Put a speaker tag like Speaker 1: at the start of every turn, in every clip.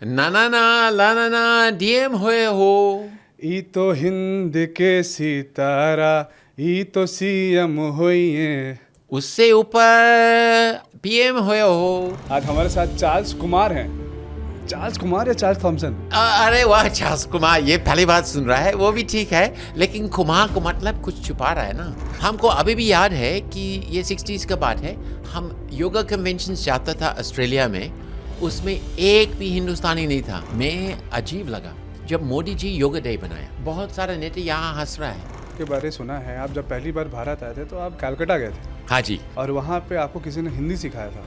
Speaker 1: ना ना ना ला ना ना डीएम हुए हो।
Speaker 2: ई तो हिंद के सितारा, ई तो सीएम होइए।
Speaker 1: उससे ऊपर पीएम हुए हो।
Speaker 2: आज हमारे साथ चार्ल्स कुमार हैं। चार्ल्स कुमार या चार्ल्स थॉमसन?
Speaker 1: अरे वाह, चार्ल्स कुमार, ये पहली बात सुन रहा है। वो भी ठीक है, लेकिन कुमार को मतलब कुछ छुपा रहा है ना। हमको अभी भी याद है कि ये 60s का बात है। हम योगा कन्वेंशन जाता था ऑस्ट्रेलिया में, उसमें एक भी हिंदुस्तानी नहीं था। मैं अजीब लगा जब मोदी जी योगा डे बनाया। बहुत सारे नेता यहाँ हंस रहा है।
Speaker 2: के बारे सुना है, आप जब पहली बार भारत आए थे तो आप कलकत्ता गए थे
Speaker 1: हाँ जी।
Speaker 2: और वहाँ पे आपको किसी ने हिंदी सिखाया था।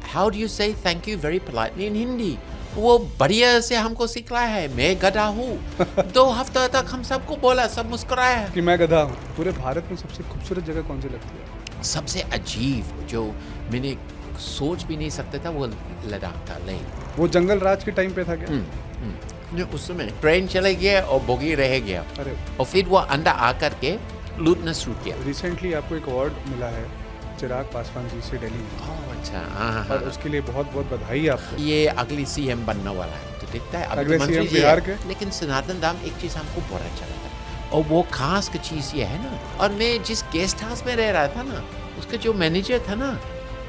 Speaker 1: हाउ डू यू से थैंक यू वेरी पोलाइटली इन हिंदी? वो बढ़िया से हमको सिखलाया है। मैं गधा हूँ। 2 हफ्ते तक हम सबको बोला, सब मुस्कुराया।
Speaker 2: कि मैं गधा हूँ। पूरे भारत में सबसे खूबसूरत जगह कौन सी लगती है?
Speaker 1: सबसे अजीब जो मैंने सोच भी नहीं सकता था, वो लद्दाख था, लेह।
Speaker 2: वो जंगल राज के टाइम पे था क्या?
Speaker 1: उस समय ट्रेन चले गया और बोगी रह गया,
Speaker 2: अरे
Speaker 1: और फिर वो अंदर आकर के लूटना शुरू किया।
Speaker 2: रिसेंटली आपको एक अवार्ड मिला है चिराग पासवान जी से दिल्ली में,
Speaker 1: ओह अच्छा, हाँ
Speaker 2: और उसके लिए बहुत बहुत बधाई आपको।
Speaker 1: ये अगली सीएम बनने वाला है, तो दिखता है। अभी
Speaker 2: अगले
Speaker 1: तो मंत्री
Speaker 2: CM
Speaker 1: जी है,
Speaker 2: बिहार के?
Speaker 1: लेकिन सनातन धाम एक चीज़ हमको बहुत अच्छा लगा, और वो खास की चीज़ ये है ना। और मैं जिस गेस्ट हाउस में रह रहा था ना, उसका जो मैनेजर था ना,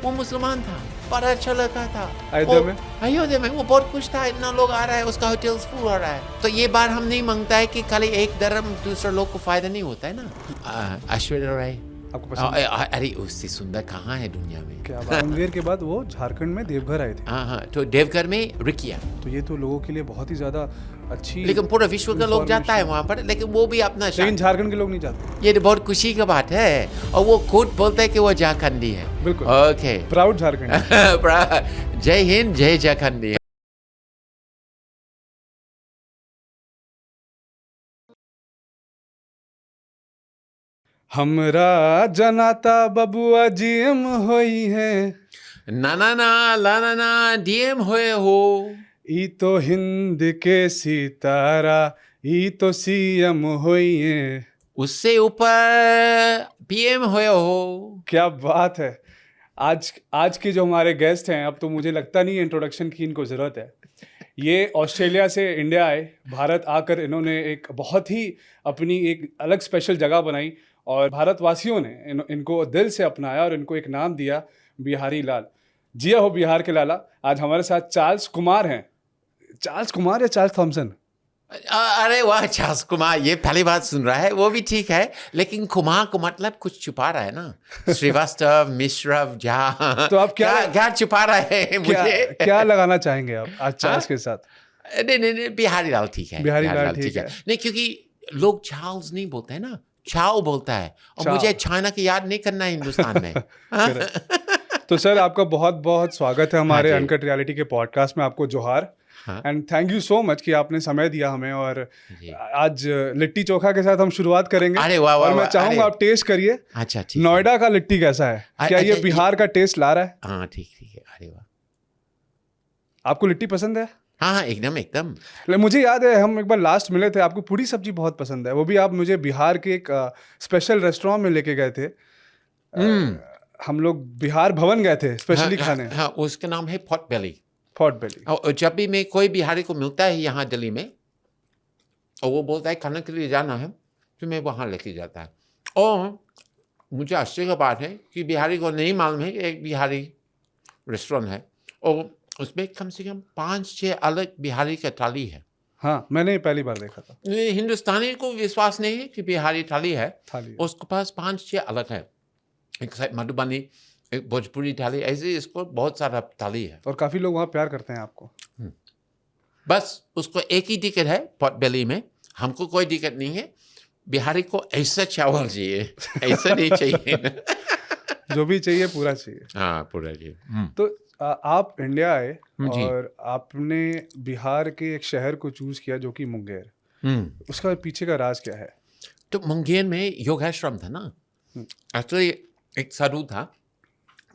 Speaker 1: वो मुसलमान था। बड़ा अच्छा लगा था।
Speaker 2: अयोध्या में?
Speaker 1: अयोध्या में वो बहुत खुश था, इतना लोग आ रहा है, उसका होटल फुल हो रहा है। तो ये बार हम नहीं मांगता है कि खाली एक धर्म दूसरे लोग को फायदा नहीं होता है ना। ऐश्वर्या राय
Speaker 2: आपको पसंद है?
Speaker 1: अरे उससे सुंदर कहाँ है दुनिया में।
Speaker 2: क्या बात। मुंगेर के बाद वो झारखंड में देवघर आए थे।
Speaker 1: हाँ, तो देवघर में रिकिया।
Speaker 2: तो ये तो लोगों के लिए बहुत ही ज्यादा अच्छी,
Speaker 1: लेकिन पूरा विश्व का लोग जाता है वहाँ पर, लेकिन वो भी अपना
Speaker 2: लेकिन झारखंड के लोग नहीं जाते।
Speaker 1: ये तो बहुत खुशी की बात है, और वो खुद बोलते हैं कि वो झारखंडी है।
Speaker 2: बिल्कुल।
Speaker 1: ओके।
Speaker 2: प्राउड झारखंड।
Speaker 1: जय हिंद, जय झारखंडी।
Speaker 2: हमरा जनाता बबुआ जीएम होई है।
Speaker 1: ना ना ना ला ना ना डीएम हुए हो।
Speaker 2: ई तो हिंद के सितारा, ई तो सीएम होई है।
Speaker 1: उससे ऊपर पीएम हुए हो।
Speaker 2: क्या बात है। आज के जो हमारे गेस्ट हैं, अब तो मुझे लगता नहीं इंट्रोडक्शन की इनको ज़रूरत है। ये ऑस्ट्रेलिया से इंडिया आए, भारत आकर इन्होंने एक बहुत ही अपनी एक अलग स्पेशल जगह बनाई, और भारतवासियों ने इनको दिल से अपनाया और इनको एक नाम दिया, बिहारी लाल। जिया हो बिहार के लाला। आज हमारे साथ चार्ल्स कुमार हैं। चार्ल्स कुमार या चार्ल्स थॉमसन?
Speaker 1: अरे वाह, चार्ल्स कुमार, ये पहली बात सुन रहा है। वो भी ठीक है, लेकिन कुमार को मतलब कुछ छुपा रहा है ना। श्रीवास्तव, मिश्रा, झा।
Speaker 2: तो आप
Speaker 1: क्या छुपा रहा है मुझे?
Speaker 2: क्या लगाना चाहेंगे आप आज चार्ल्स के साथ?
Speaker 1: नहीं, बिहारी लाल ठीक है।
Speaker 2: बिहारी लाल ठीक है।
Speaker 1: नहीं, क्योंकि लोग चार्ल्स नहीं बोलते हैं ना, चाओ बोलता है, और मुझे चाइना की याद नहीं करना है हिंदुस्तान में।
Speaker 2: तो सर, आपका बहुत बहुत स्वागत है हमारे
Speaker 1: जी।
Speaker 2: अनकट रियलिटी के पॉडकास्ट में। आपको जोहार,
Speaker 1: हाँ।
Speaker 2: And thank you so much कि आपने समय दिया हमें। और
Speaker 1: जी।
Speaker 2: आज लिट्टी चोखा के साथ हम शुरुआत करेंगे।
Speaker 1: अरे वाह, वाह,
Speaker 2: और मैं
Speaker 1: वाह,
Speaker 2: चाहूंगा
Speaker 1: अरे।
Speaker 2: आप टेस्ट करिए।
Speaker 1: अच्छा, ठीक है।
Speaker 2: नोएडा का लिट्टी कैसा है? क्या ये
Speaker 1: अच्छा,
Speaker 2: बिहार का टेस्ट ला रहा है?
Speaker 1: हाँ, ठीक है। अरे वाह।
Speaker 2: आपको लिट्टी पसंद है?
Speaker 1: हाँ, एकदम।
Speaker 2: मुझे याद है हम एक बार लास्ट मिले थे, आपको पूरी सब्जी बहुत पसंद है। वो भी आप मुझे बिहार के एक स्पेशल रेस्टोरेंट में लेके गए थे। हम लोग बिहार भवन गए थे स्पेशली खाने।
Speaker 1: हाँ, उसका नाम है पॉट बेली।
Speaker 2: पॉट बेली।
Speaker 1: और जब भी मैं कोई बिहारी को मिलता है यहाँ दिल्ली में, और वो बोलता है खाने के लिए जाना है, तो मैं वहाँ लेके जाता है। और मुझे आश्चर्य की बात है कि बिहारी को नहीं मालूम है कि एक बिहारी रेस्टोरेंट है, और उसमें कम से कम 5-6 अलग बिहारी का थाली है।
Speaker 2: हाँ, मैंने पहली बार देखा था।
Speaker 1: हिंदुस्तानी को विश्वास नहीं है कि बिहारी थाली है।
Speaker 2: थाली है।
Speaker 1: उसके पास 5-6 अलग है। एक साइड मधुबनी, एक भोजपुरी थाली, ऐसे इसको बहुत सारा थाली है।
Speaker 2: और काफी लोग वहाँ प्यार करते हैं आपको।
Speaker 1: बस उसको एक ही दिक्कत है पॉट बेली में, हमको कोई दिक्कत नहीं है। बिहारी को ऐसा चावल चाहिए, ऐसा नहीं चाहिए।
Speaker 2: जो भी चाहिए पूरा चाहिए।
Speaker 1: हाँ, पूरा चाहिए।
Speaker 2: तो आप इंडिया आए
Speaker 1: जी।
Speaker 2: और आपने बिहार के एक शहर को चूज किया जो कि मुंगेर। उसका पीछे का राज क्या है?
Speaker 1: तो मुंगेर में योगाश्रम था ना। एक्चुअली एक साधु था,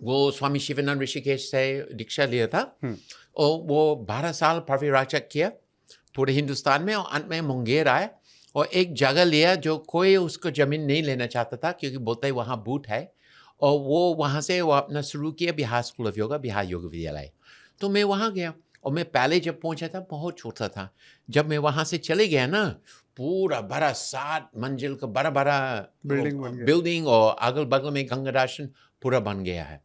Speaker 1: वो स्वामी शिवानंद ऋषिकेश से दीक्षा लिया था, और वो 12 साल परिव्राजक किया पूरे हिंदुस्तान में, और अंत में मुंगेर आए और एक जगह लिया जो कोई उसको ज़मीन नहीं लेना चाहता था, क्योंकि बोलते हैं वहाँ भूत है। और वो वहाँ से वो अपना शुरू किया बिहार स्कूल ऑफ योगा, बिहार योग विद्यालय। तो मैं वहाँ गया, और मैं पहले जब पहुंचा था बहुत छोटा था, जब मैं वहाँ से चले गया ना, पूरा बड़ा 7 मंजिल का बड़ा बड़ा
Speaker 2: बिल्डिंग बन गया।
Speaker 1: बिल्डिंग और अगल बगल में गंगा दर्शन पूरा बन गया है।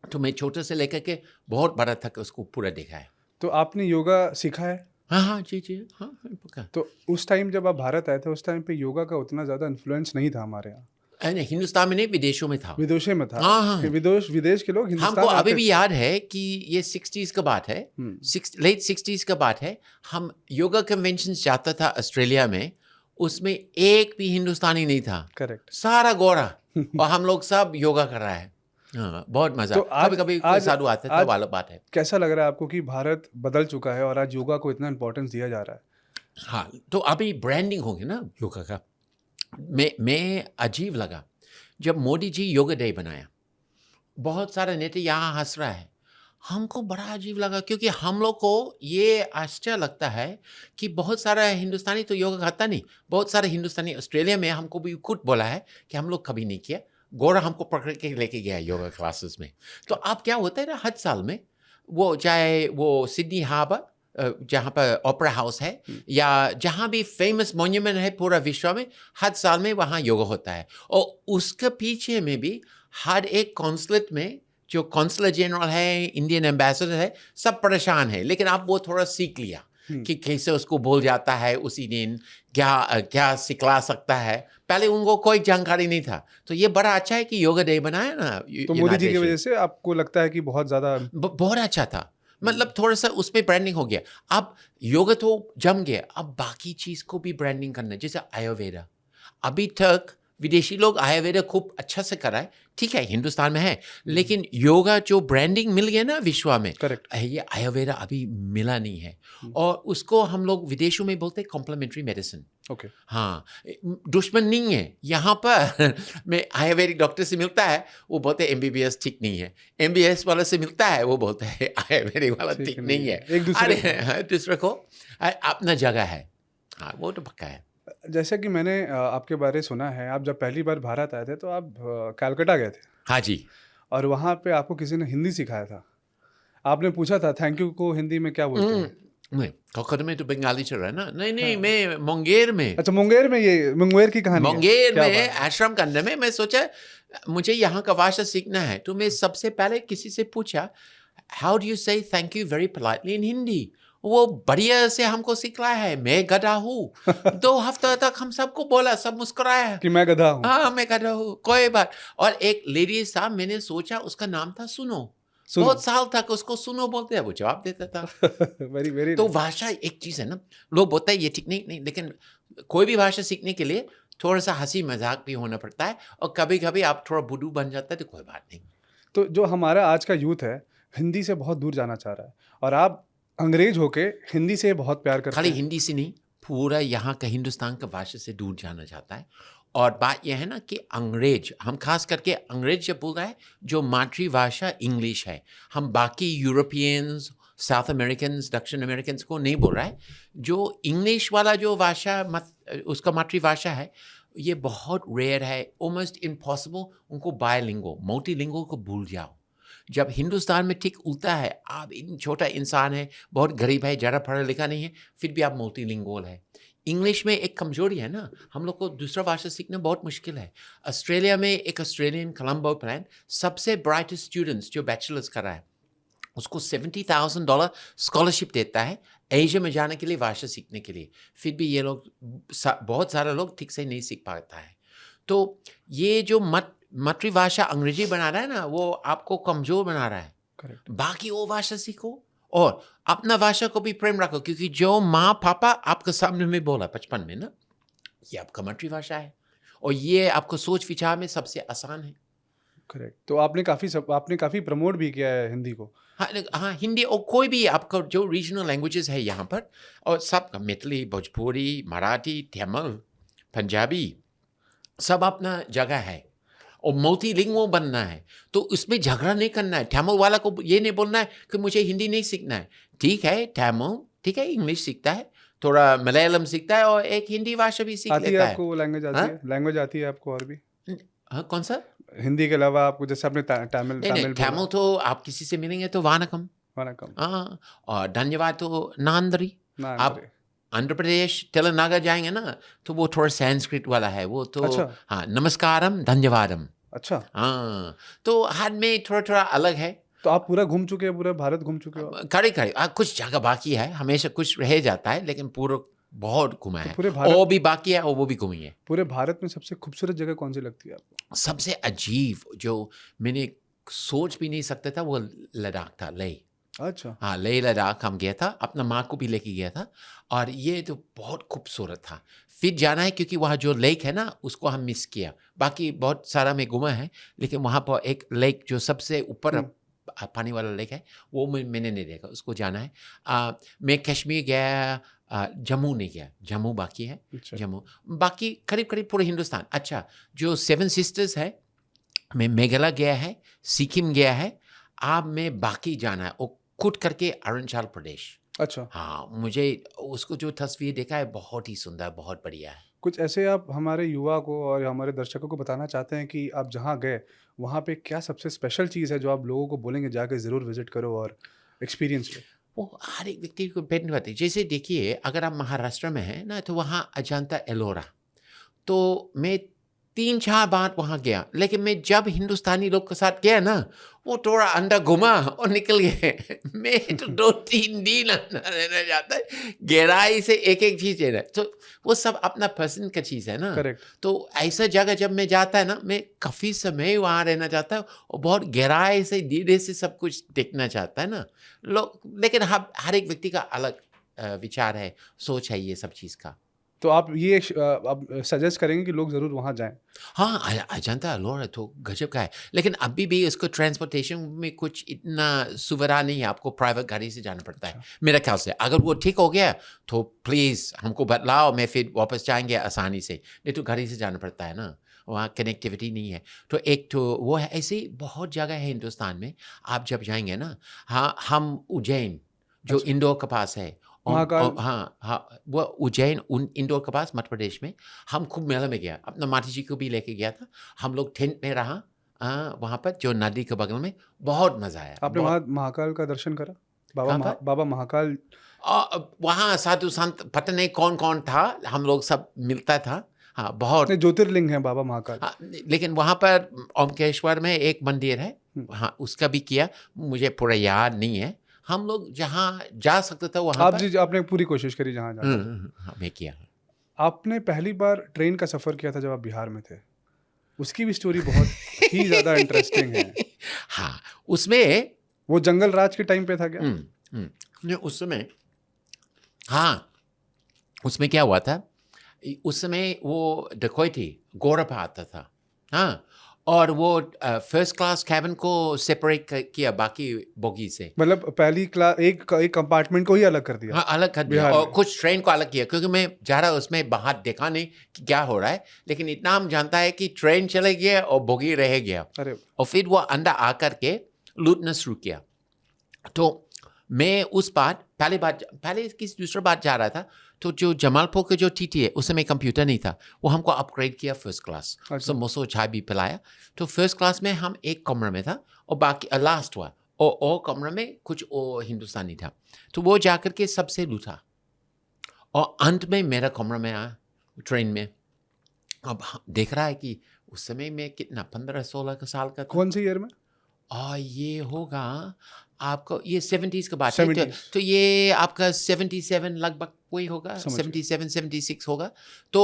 Speaker 1: तो मैं छोटे से लेकर के बहुत बड़ा तक उसको पूरा देखा है।
Speaker 2: तो आपने योगा सीखा है?
Speaker 1: हाँ हाँ जी जी हाँ हाँ, पक्का।
Speaker 2: तो उस टाइम जब आप भारत आए थे, उस टाइम पे योगा का उतना ज़्यादा इन्फ्लुएंस नहीं था हमारे यहाँ,
Speaker 1: नहीं, हिंदुस्तान में नहीं, विदेशों में था।
Speaker 2: विदेशों में था।
Speaker 1: हाँ, हाँ।
Speaker 2: कि विदेश के लोग हिंदुस्तान
Speaker 1: हमको अभी
Speaker 2: आते
Speaker 1: भी
Speaker 2: थे।
Speaker 1: याद है कि ये 60s का बात है, लेट 60s का बात है। हम योगा कन्वेंशन जाता था ऑस्ट्रेलिया में, उसमें एक भी हिंदुस्तानी नहीं था,
Speaker 2: करेक्ट।
Speaker 1: सारा गोरा और हम लोग सब योगा कर रहा है। हाँ, बहुत मजा।
Speaker 2: तो
Speaker 1: कभी कभी कोई साधु आते था, वाला बात है।
Speaker 2: कैसा लग रहा है आपको कि भारत बदल चुका है और आज योगा को इतना इम्पोर्टेंस दिया जा रहा है?
Speaker 1: हाँ, तो अभी ब्रांडिंग होगी ना योगा का। मैं अजीब लगा जब मोदी जी योगा डे बनाया, बहुत सारे नेता यहाँ हंस रहा है, हमको बड़ा अजीब लगा, क्योंकि हम लोग को ये आश्चर्य लगता है कि बहुत सारा हिंदुस्तानी तो योगा करता नहीं। बहुत सारे हिंदुस्तानी ऑस्ट्रेलिया में हमको भी खुद बोला है कि हम लोग कभी नहीं किया, गोरा हमको पकड़ के लेके गया योगा क्लासेस में। तो अब क्या होता है ना, हर साल में वो चाहे वो सिडनी हार्बर जहाँ पर ओपेरा हाउस है या जहाँ भी फेमस मॉन्यूमेंट है पूरा विश्व में, हर साल में वहाँ योगा होता है। और उसके पीछे में भी हर एक कॉन्सुलेट में जो कॉन्सुलर जनरल है, इंडियन एम्बेसडर है, सब परेशान है। लेकिन आप वो थोड़ा सीख लिया कि कैसे उसको बोल जाता है उसी दिन, क्या सिखला सकता है। पहले उनको कोई जानकारी नहीं था। तो ये बड़ा अच्छा है कि योगा डे बनाया ना।
Speaker 2: तो मोदी जी की वजह से आपको लगता है कि बहुत ज़्यादा
Speaker 1: बहुत अच्छा था, मतलब थोड़ा सा उसमें ब्रांडिंग हो गया। अब योगा तो जम गया, अब बाकी चीज़ को भी ब्रांडिंग करना है। जैसे आयुर्वेदा, अभी तक विदेशी लोग आयुर्वेदा खूब अच्छा से कराए, ठीक है, हिंदुस्तान में है, लेकिन योगा जो ब्रांडिंग मिल गया ना विश्व में,
Speaker 2: करेक्ट,
Speaker 1: ये आयुर्वेदा अभी मिला नहीं है। और उसको हम लोग विदेशों में बोलते हैं कॉम्प्लीमेंट्री मेडिसिन।
Speaker 2: ओके।
Speaker 1: हाँ, दुश्मन नहीं है यहाँ पर। मैं आयुर्वेदिक डॉक्टर से मिलता है, वो बोलते हैं MBBS ठीक नहीं है, MBS वाला से मिलता है, वो बोलता है आयुर्वेदिक वाला ठीक नहीं है।
Speaker 2: एक दूसरे
Speaker 1: अरे दूसरे को अपना जगह है। हाँ, वो तो पक्का है।
Speaker 2: जैसा कि मैंने आपके बारे सुना है, आप जब पहली बार भारत आए थे तो आप कलकत्ता गए थे।
Speaker 1: हाँ जी।
Speaker 2: और वहाँ पे आपको किसी ने हिंदी सिखाया था। आपने पूछा था थैंक यू को हिंदी में क्या बोलते हैं?
Speaker 1: नहीं, कलकत्ता में तो बंगाली चल रहा है ना। नहीं, मैं मुंगेर में।
Speaker 2: अच्छा, मुंगेर में, ये मुंगेर की कहानी है।
Speaker 1: मुंगेर में आश्रम करने में मैं सोचा मुझे यहाँ का भाषा सीखना है, तो मैं सबसे पहले किसी से पूछा हाउ डू यू से थैंक यू वेरी पोलाइटली इन हिंदी। वो बढ़िया से हमको सिखलाया है। मैं गधा हूँ। 2 हफ्ता तक हम सबको बोला, सब मुस्कुराया
Speaker 2: कि मैं गधा हूँ।
Speaker 1: हाँ, मैं गधा हूँ, कोई बात। और एक लेडी साहब, मैंने सोचा उसका नाम था सुनो। बहुत साल तक उसको सुनो बोलते हैं, वो जवाब देता था।
Speaker 2: Very very.
Speaker 1: तो भाषा एक चीज़ है ना, लोग बोलते हैं ये ठीक नहीं, लेकिन कोई भी भाषा सीखने के लिए थोड़ा सा हंसी मजाक भी होना पड़ता है, और कभी कभी आप थोड़ा बुद्धू बन जाता है तो कोई बात नहीं।
Speaker 2: तो जो हमारा आज का यूथ है हिंदी से बहुत दूर जाना चाह रहा है, और आप अंग्रेज होके हिंदी से बहुत प्यार करते
Speaker 1: खाली
Speaker 2: हैं।
Speaker 1: हिंदी से नहीं, पूरा यहाँ का हिंदुस्तान का भाषा से दूर जाना चाहता है। और बात यह है ना कि अंग्रेज, हम खास करके अंग्रेज जब बोल रहा है, जो मातृभाषा इंग्लिश है, हम बाकी यूरोपियंस, साउथ अमेरिकन, दक्षिण अमेरिकन को नहीं बोल रहा है। जो इंग्लिश वाला जो भाषा उसका मातृभाषा है, ये बहुत रेयर है, ऑलमोस्ट इम्पॉसिबल। उनको बायलिंगो, मल्टीलिंगो को भूल जाओ। जब हिंदुस्तान में ठीक उल्टा है, आप छोटा इंसान है, बहुत गरीब है, ज़्यादा पढ़ा लिखा नहीं है, फिर भी आप मल्टीलिंगुअल है। इंग्लिश में एक कमजोरी है ना, हम लोग को दूसरा भाषा सीखना बहुत मुश्किल है। ऑस्ट्रेलिया में एक ऑस्ट्रेलियन कोलंबो प्लान सबसे ब्राइटेस्ट स्टूडेंट्स जो बैचलर्स कर रहा है, उसको $70,000 स्कॉलरशिप देता है एशिया में जाने के लिए, भाषा सीखने के लिए। फिर भी ये लोग, बहुत सारे लोग ठीक से नहीं सीख पाता है। तो ये जो मातृभाषा अंग्रेजी बना रहा है ना, वो आपको कमजोर बना रहा है।
Speaker 2: करेक्ट।
Speaker 1: बाकी वो भाषा सीखो और अपना भाषा को भी प्रेम रखो, क्योंकि जो माँ पापा आपके सामने में बोला बचपन में ना, ये आपका मातृभाषा है, और ये आपको सोच विचार में सबसे आसान है।
Speaker 2: करेक्ट। तो आपने काफ़ी प्रमोट भी किया है हिंदी को।
Speaker 1: हाँ, हिंदी और कोई भी आपका जो रीजनल लैंग्वेजेस है यहाँ पर, और सब मैथिली, भोजपुरी, मराठी, तमिल, पंजाबी, सब अपना जगह है। और मल्टीलिंगुअल बनना है, तो उसमें झगड़ा नहीं करना है। तमिल वाला को ये नहीं बोलना है कि मुझे हिंदी नहीं सीखना है। ठीक है, तमिल ठीक है, इंग्लिश सीखता है, थोड़ा मलयालम सीखता है, और एक हिंदी भाषा भी सीख लेता है।
Speaker 2: आपको वो लैंग्वेज आती है? लैंग्वेज आती है आपको और भी?
Speaker 1: हाँ, कौन सा?
Speaker 2: हिंदी के अलावा आपको, जैसे आपने तमिल
Speaker 1: तमिल तो आप किसी से मिलेंगे तो वानकम,
Speaker 2: वनकम।
Speaker 1: हाँ, और धन्यवाद तो नांदरी।
Speaker 2: ना
Speaker 1: आप आंध्र प्रदेश तेलंगाना जाएंगे ना तो वो थोड़ा संस्कृत वाला है वो तो।
Speaker 2: अच्छा।
Speaker 1: हाँ, नमस्कारम धन्यवादम।
Speaker 2: अच्छा,
Speaker 1: हाँ, तो हाथ में थोड़ा थोड़ा अलग है।
Speaker 2: तो आप पूरा घूम चुके हैं, पूरा भारत घूम चुके हो आप?
Speaker 1: खड़े खड़े कुछ जगह बाकी है, हमेशा कुछ रह जाता है, लेकिन पूरा बहुत घुमा
Speaker 2: तो
Speaker 1: है।
Speaker 2: पूरे भारत
Speaker 1: और भी बाकी है और वो भी घूमी है।
Speaker 2: पूरे भारत में सबसे खूबसूरत जगह कौन सी लगती है आपको?
Speaker 1: सबसे अजीब जो मैंने सोच भी नहीं सकता था वो लद्दाख था, लेह।
Speaker 2: अच्छा।
Speaker 1: हाँ, लेह लद्दाख हम गया था, अपना माँ को भी लेके गया था और ये तो बहुत खूबसूरत था। फिर जाना है क्योंकि वहाँ जो लेक है ना उसको हम मिस किया। बाकी बहुत सारा में घूमा है, लेकिन वहाँ पर एक लेक जो सबसे ऊपर पानी वाला लेक है वो मैंने नहीं देखा, उसको जाना है। मैं कश्मीर गया, जम्मू नहीं गया, जम्मू बाकी है।
Speaker 2: अच्छा।
Speaker 1: जम्मू बाकी करीब करीब पूरे हिंदुस्तान। अच्छा, जो 7 सिस्टर्स है, मैं मेघालय गया है, सिक्किम गया है। अब मैं बाकी जाना है वो खुद करके अरुणाचल प्रदेश।
Speaker 2: अच्छा,
Speaker 1: हाँ, मुझे उसको जो तस्वीर देखा है बहुत ही सुंदर, बहुत बढ़िया है।
Speaker 2: कुछ ऐसे आप हमारे युवा को और हमारे दर्शकों को बताना चाहते हैं कि आप जहाँ गए, वहाँ पे क्या सबसे स्पेशल चीज़ है जो आप लोगों को बोलेंगे जाके ज़रूर विज़िट करो और एक्सपीरियंस लो?
Speaker 1: वो हर एक व्यक्ति को डिपेंड करती है। जैसे देखिए, अगर आप महाराष्ट्र में हैं ना तो वहाँ अजंता एलोरा, तो मैं 3-4 बार वहाँ गया, लेकिन मैं जब हिंदुस्तानी लोग के साथ गया ना वो थोड़ा अंदर घुमा और निकल गए। मैं तो 2-3 दिन अंदर रहना चाहता है, गहराई से एक एक चीज़ लेना। तो वो सब अपना पसंद का चीज़ है ना।
Speaker 2: करेक्ट।
Speaker 1: तो ऐसा जगह जब मैं जाता है ना, मैं काफ़ी समय वहाँ रहना चाहता हूँ और बहुत गहराई से धीरे से सब कुछ देखना चाहता है ना लोग। लेकिन हर एक व्यक्ति का अलग विचार है, सोच है ये सब चीज़ का।
Speaker 2: तो आप ये आप सजेस्ट करेंगे कि लोग ज़रूर वहाँ जाएँ?
Speaker 1: हाँ, अजंता एलोरा तो गजब का है, लेकिन अभी भी इसको ट्रांसपोर्टेशन में कुछ इतना सुविधा नहीं है, आपको प्राइवेट गाड़ी से जाना पड़ता है मेरे ख्याल से। अगर वो ठीक हो गया तो प्लीज़ हमको बतलाओ, मैं फिर वापस जाएंगे आसानी से, नहीं तो गाड़ी से जाना पड़ता है ना, वहाँ कनेक्टिविटी नहीं है। तो एक तो वो है, ऐसे ही बहुत जगह है हिंदुस्तान में। आप जब जाएंगे ना, हाँ, हम उज्जैन जो
Speaker 2: अच्छा।
Speaker 1: इंदौर के पास है,
Speaker 2: महाकाल।
Speaker 1: हाँ हाँ, वो उज्जैन इंदौर के पास मध्य प्रदेश में, हम खूब मेला में गया, अपना माता जी को भी लेके गया था। हम लोग टेंट में रहा वहाँ पर जो नदी के बगल में, बहुत मज़ा आया।
Speaker 2: आपने वहाँ महाकाल का दर्शन करा?
Speaker 1: कहाँ पर?
Speaker 2: बाबा महाकाल।
Speaker 1: वहाँ साधु संत पता नहीं कौन कौन था, हम लोग सब मिलता था। हाँ, बहुत।
Speaker 2: नहीं, ज्योतिर्लिंग है बाबा महाकाल।
Speaker 1: हाँ, लेकिन वहाँ पर ओमकेश्वर में एक मंदिर है, हाँ, उसका भी किया। मुझे पूरा याद नहीं है। हम लोग जहाँ जा सकते थे वहाँ पर।
Speaker 2: आपने पूरी कोशिश करी जहाँ जाना।
Speaker 1: हाँ, मैं किया।
Speaker 2: आपने पहली बार ट्रेन का सफ़र किया था जब आप बिहार में थे। उसकी भी स्टोरी बहुत ही ज़्यादा इंटरेस्टिंग है।
Speaker 1: हाँ, उसमें
Speaker 2: वो जंगल राज के टाइम पे था क्या?
Speaker 1: नहीं, उस समय, हाँ, उसमें क्या हुआ था, उस समय वो डकैती गौरव आता था। हाँ, और वो फर्स्ट क्लास कैबिन को सेपरेट किया बाकी बोगी से।
Speaker 2: मतलब पहली क्लास एक कंपार्टमेंट को ही अलग कर दिया।
Speaker 1: हाँ, अलग कर दिया
Speaker 2: बिहार
Speaker 1: और
Speaker 2: में।
Speaker 1: कुछ ट्रेन को अलग किया, क्योंकि मैं जा रहा उसमें बाहर देखा नहीं कि क्या हो रहा है, लेकिन इतना हम जानता है कि ट्रेन चले गया और बोगी रह गया।
Speaker 2: अरे,
Speaker 1: और फिर वो अंदर आकर के लूटना शुरू किया। तो मैं उस बार पहले किसी दूसरा बार जा रहा था, तो जो जमालपुर के जो टीटी है उस समय कंप्यूटर नहीं था, वो हमको अपग्रेड किया फर्स्ट क्लास।
Speaker 2: अच्छा।
Speaker 1: समोसा चाय भी पिलाया। तो फर्स्ट क्लास में हम एक कमरे में था और बाकी लास्ट हुआ और कमरे में कुछ हिंदुस्तानी था, तो वो जाकर के सबसे लूटा और अंत में मेरा कमरा में आया ट्रेन में। अब देख रहा है कि उस समय में कितना 15-16 साल का था।
Speaker 2: कौन से ईयर में?
Speaker 1: ये होगा आपको, ये 70s का बात है।
Speaker 2: 70s।
Speaker 1: तो ये आपका 77 लगभग वही होगा, 77-76 होगा। तो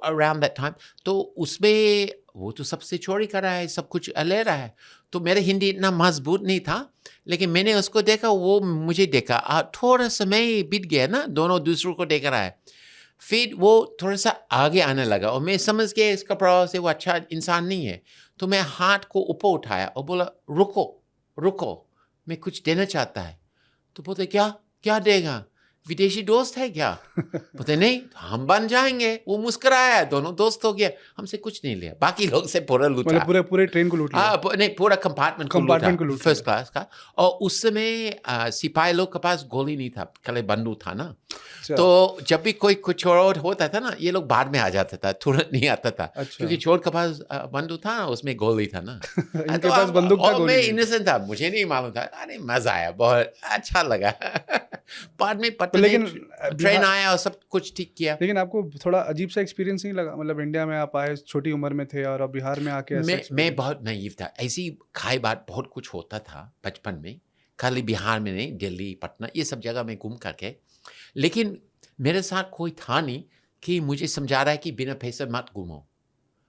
Speaker 1: अराउंड दैट टाइम। तो उसमें वो तो सबसे चोरी कर रहा है, सब कुछ ले रहा है। तो मेरा हिंदी इतना मजबूत नहीं था, लेकिन मैंने उसको देखा, वो मुझे देखा। थोड़ा समय बीत गया ना, दोनों दूसरों को देख रहा है। फिर वो थोड़ा सा आगे आने लगा और मैं समझ गया इसका प्रभाव से वो अच्छा इंसान नहीं है। तो मैं हाथ को ऊपर उठाया और बोला, रुको रुको, मैं कुछ देना चाहता है। तो बोलते, क्या देगा, विदेशी दोस्त है क्या? बोलते, नहीं, हम बन जाएंगे। वो मुस्कुराया, दोनों दोस्त हो गया, हमसे कुछ नहीं लिया, बाकी लोग से पूरा लूटा।
Speaker 2: मतलब पूरे ट्रेन को लूट लिया?
Speaker 1: हाँ, नहीं, पूरा कंपार्टमेंट को लूटा, फर्स्ट क्लास का। और उस समय सिपाही लोग के पास गोली नहीं था, खाली बंदूक था ना। तो जब भी कोई कुछ और होता था ना, ये लोग बाद में आ जाता था, तुरंत नहीं आता था।
Speaker 2: अच्छा।
Speaker 1: क्योंकि चोर के पास बंदूक था ना, उसमें गोली था ना।
Speaker 2: इनके पास बंदूक था,
Speaker 1: और
Speaker 2: गोली
Speaker 1: मैं
Speaker 2: नहीं थी।
Speaker 1: इनोसेंट था, मुझे नहीं मालूम था। अरे मजा आया, बहुत अच्छा लगा। बाद में पता
Speaker 2: लेकिन
Speaker 1: नहीं ट्रेन आया और सब कुछ ठीक किया।
Speaker 2: लेकिन आपको थोड़ा अजीब सा एक्सपीरियंस नहीं लगा? मतलब इंडिया में आप आए, छोटी उम्र में थे, और अब बिहार में आके ऐसा
Speaker 1: मैं
Speaker 2: एक्सपीरियंस?
Speaker 1: बहुत नाइव था। ऐसी खाई बात बहुत कुछ होता था बचपन में, खाली बिहार में नहीं, दिल्ली, पटना, ये सब जगह में घूम करके। लेकिन मेरे साथ कोई था नहीं कि मुझे समझा रहा है कि बिना पैसे मत घूमो।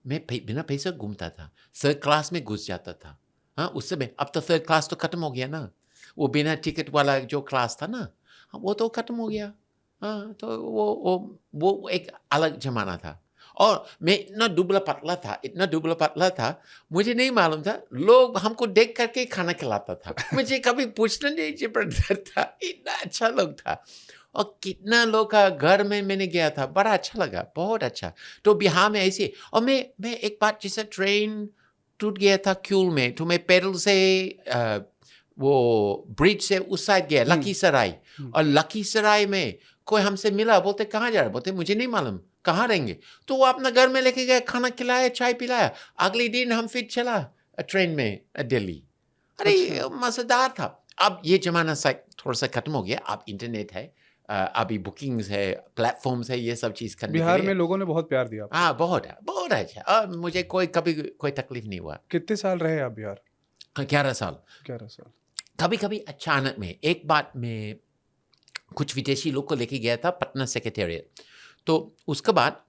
Speaker 1: मैं बिना पैसे घूमता था, थर्ड क्लास में घुस जाता था। हाँ, उस समय। अब तो थर्ड क्लास तो खत्म हो गया ना, वो बिना टिकट वाला जो क्लास था ना, वो तो खत्म हो गया। हाँ, तो वो एक अलग जमाना था। और मैं इतना दुबला पतला था, मुझे नहीं मालूम था, लोग हमको देख करके खाना खिलाता था। मुझे कभी पूछना नहीं पड़ता था, इतना अच्छा लोग था। और कितना लोग का घर में मैंने गया था, बड़ा अच्छा लगा, बहुत अच्छा। तो बिहार में ऐसे। और मैं एक बार जैसे ट्रेन टूट गया था क्यूल में, तो मैं पैदल से वो ब्रिज से उस साइड गया, लखीसराय। और लखीसराय में कोई हमसे मिला, बोलते कहाँ जा रहे? बोलते मुझे नहीं मालूम, कहाँ रहेंगे? तो वो अपना घर में लेके गए, खाना खिलाया, चाय पिलाया। अगले दिन हम फिर चला ट्रेन में दिल्ली। अरे
Speaker 2: अच्छा।
Speaker 1: मज़ेदार था। अब ये ज़माना थोड़ा सा खत्म हो गया। अब इंटरनेट है, अभी बुकिंग्स है, प्लेटफॉर्म्स है, ये सब चीज़ करने के
Speaker 2: बिहार
Speaker 1: लिए।
Speaker 2: में लोगों ने बहुत प्यार दिया आपको।
Speaker 1: हाँ, बहुत अच्छा। मुझे कभी कोई तकलीफ नहीं हुआ।
Speaker 2: कितने साल रहे आप बिहार?
Speaker 1: 11 साल।
Speaker 2: 11 साल।
Speaker 1: कभी अचानक में एक बार में कुछ विदेशी लोग को लेके गया था पटना सेक्रेटेरिएट। तो उसके बाद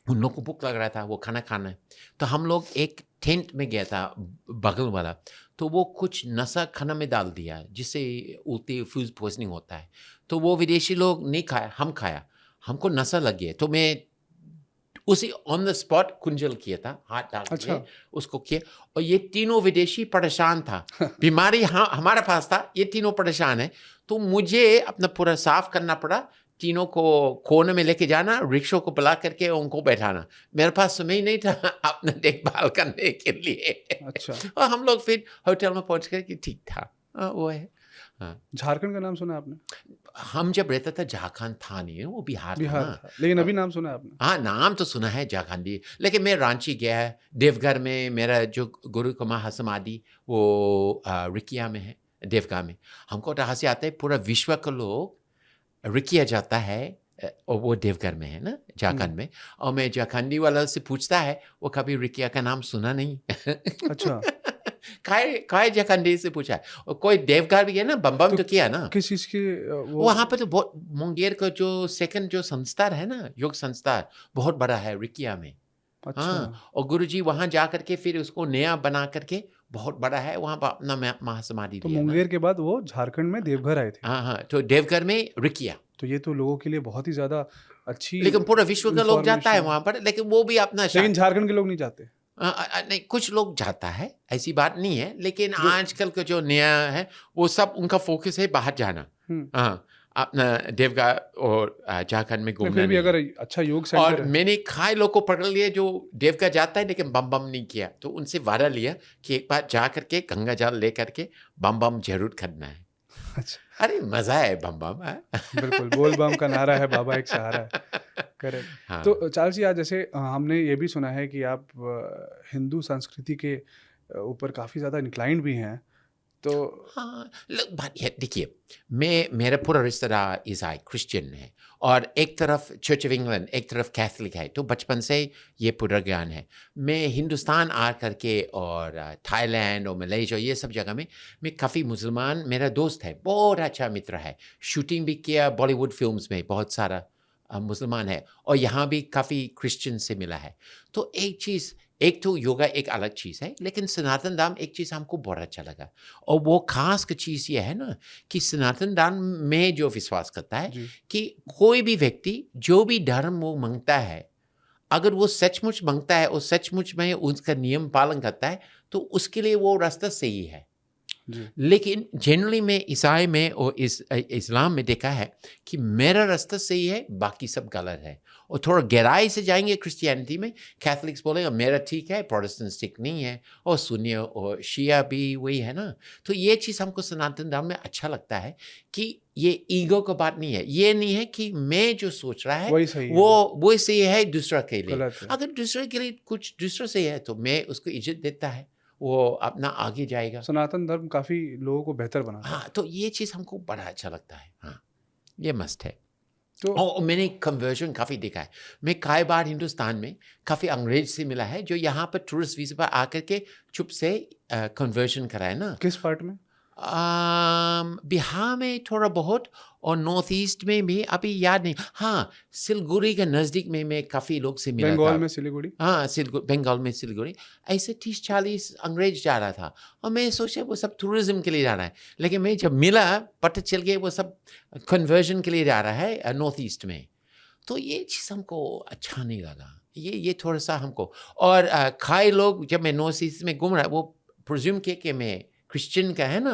Speaker 1: उन लोग को भूख लग रहा था, वो खाना खाना है। तो हम लोग एक टेंट में गया था, बगल वाला। तो वो कुछ नशा खाना में डाल दिया, जिससे उल्टी फूड पॉइजनिंग होता है। तो वो विदेशी लोग नहीं खाया, हम खाया, हमको नशा लग गया। तो मैं उसी ऑन द स्पॉट कुंजल किया था, हाथ डाल के
Speaker 2: अच्छा।
Speaker 1: उसको किया। और ये तीनों विदेशी परेशान था, बीमारी हाँ हमारे पास था, ये तीनों परेशान है। तो मुझे अपना पूरा साफ करना पड़ा, तीनों को कोने में लेके जाना, रिक्शा को बुला करके उनको बैठाना। मेरे पास समय नहीं था अपना देखभाल करने के लिए।
Speaker 2: अच्छा।
Speaker 1: और हम लोग फिर होटल में पहुंच गए कि ठीक था। वो है। हाँ,
Speaker 2: झारखंड का नाम सुना आपने?
Speaker 1: हम जब रहता था झारखंड था नहीं, वो बिहार था
Speaker 2: बिहार
Speaker 1: ना।
Speaker 2: था, लेकिन अभी नाम सुना आपने?
Speaker 1: हाँ, नाम तो सुना है झारखंडी। लेकिन मैं रांची गया है, देवघर में मेरा जो गुरु कुमार समाधि, वो रिकिया में है, देवघर में। हमको तो हंसी आता है, पूरा विश्व का लोग रिकिया जाता है, और वो देवघर में है ना, झारखंड में। और मैं झारखंडी वाला से पूछता है, वो कभी रिकिया का नाम सुना नहीं।
Speaker 2: अच्छा।
Speaker 1: काय झारखंडी से पूछा है। और कोई देवघर भी है ना, बम तो किया ना।
Speaker 2: किस चीज की वो?
Speaker 1: वहाँ पे तो बहुत मुंगेर का जो सेकंड जो संस्थान है ना, योग संस्थान, बहुत बड़ा है रिकिया में।
Speaker 2: अच्छा।
Speaker 1: हाँ, और गुरुजी वहाँ जा करके फिर उसको नया बना करके बहुत बड़ा है, वहाँ पर अपना महासमाधि
Speaker 2: तो
Speaker 1: दिया ना।
Speaker 2: मुंगेर के बाद वो झारखंड में देवघर आए थे।
Speaker 1: हाँ, तो देवघर में रिकिया।
Speaker 2: तो ये तो लोगों के लिए बहुत ही ज्यादा अच्छी
Speaker 1: लेकिन पूरा विश्व का लोग जाता है
Speaker 2: information।
Speaker 1: वहाँ पर, लेकिन वो भी अपना
Speaker 2: लेकिन झारखंड के लोग नहीं जाते।
Speaker 1: नहीं, कुछ लोग जाता है, ऐसी बात नहीं है। लेकिन
Speaker 2: जो
Speaker 1: आजकल का जो नया है, वो सब उनका फोकस है बाहर जाना। हाँ, अपना देवघर और झारखंड में घूमना
Speaker 2: फिर भी
Speaker 1: नहीं।
Speaker 2: अगर अच्छा योग
Speaker 1: और
Speaker 2: सेंटर है।
Speaker 1: मैंने खाए लोग को पकड़ लिया जो देवघर जाता है लेकिन बम नहीं किया। तो उनसे वादा लिया कि एक बार जा करके गंगा जल ले करके बम जरूर करना है।
Speaker 2: अच्छा।
Speaker 1: अरे मजा है बम।
Speaker 2: बिल्कुल, बोल बम का नारा है, बाबा एक सहारा है। करेक्ट।
Speaker 1: हाँ।
Speaker 2: तो चार्ल्स जी, आज जैसे हमने ये भी सुना है कि आप हिंदू संस्कृति के ऊपर काफ़ी ज़्यादा इंक्लाइंड भी हैं। तो
Speaker 1: हाँ, लोग बात ये देखिए, मेरा पूरा रिश्तेदार ईसाई क्रिश्चियन है, और एक तरफ चर्च ऑफ इंग्लैंड, एक तरफ कैथलिक है। तो बचपन से ये पूरा ज्ञान है। मैं हिंदुस्तान आ करके और थाईलैंड और मलेशिया, ये सब जगह में मैं काफ़ी मुसलमान, मेरा दोस्त है, बहुत अच्छा मित्र है, शूटिंग भी किया बॉलीवुड फिल्म्स में, बहुत सारा मुसलमान है। और यहाँ भी काफ़ी क्रिश्चियन से मिला है। तो एक तो योगा एक अलग चीज़ है, लेकिन सनातन धर्म एक चीज़ हमको बहुत अच्छा लगा। और वो खास की चीज़ ये है ना कि सनातन धर्म में जो विश्वास करता है
Speaker 2: जी।
Speaker 1: कि कोई भी व्यक्ति जो भी धर्म वो मांगता है, अगर वो सचमुच मांगता है और सचमुच में उसका नियम पालन करता है, तो उसके लिए वो रास्ता सही है।
Speaker 2: जी।
Speaker 1: लेकिन जनरली मैं ईसाई में और इस्लाम में देखा है कि मेरा रास्ता सही है, बाकी सब गलत है। और थोड़ा गहराई से जाएंगे क्रिश्चियनिटी में, कैथलिक्स बोलेंगे मेरा ठीक है, प्रोटेस्टेंट्स ठीक नहीं है, और सुन्नी और शिया भी वही है ना। तो ये चीज़ हमको सनातन धर्म में अच्छा लगता है कि ये ईगो का बात नहीं है। ये नहीं है कि मैं जो सोच रहा है
Speaker 2: वही सही है,
Speaker 1: वो सही है दूसरा के लिए।
Speaker 2: गलत है।
Speaker 1: अगर दूसरे के लिए कुछ दूसरा सही है तो मैं उसको इज्जत देता है, वो अपना आगे जाएगा।
Speaker 2: सनातन धर्म काफ़ी लोगों को बेहतर बनाता है।
Speaker 1: हाँ, तो ये चीज़ हमको बड़ा अच्छा लगता है। हाँ, ये मस्त है।
Speaker 2: तो
Speaker 1: और मैंने कन्वर्जन काफ़ी देखा है। मैं कई बार हिंदुस्तान में काफ़ी अंग्रेज से मिला है जो यहाँ पर टूरिस्ट वीज़ा पर आकर के चुप से कन्वर्जन कराए ना।
Speaker 2: किस पार्ट में?
Speaker 1: बिहार में थोड़ा बहुत और नॉर्थ ईस्ट में भी अभी याद नहीं। हाँ, सिलगुड़ी के नज़दीक में मैं काफ़ी लोग से मिला था।
Speaker 2: बंगाल में सिलीगुड़ी?
Speaker 1: हाँ, बंगाल में सिलगुड़ी। ऐसे 30-40 अंग्रेज जा रहा था और मैं सोचा वो सब टूरिज्म के लिए जा रहा है, लेकिन मैं जब मिला पता चल गया वो सब कन्वर्जन के लिए जा रहा है नॉर्थ ईस्ट में। तो ये चीज़ हमको अच्छा नहीं लगा। ये थोड़ा सा हमको, और खाई लोग जब मैं नॉर्थ ईस्ट में घूम रहा वो प्रिज्यूम किए कि मैं क्रिश्चियन का है ना,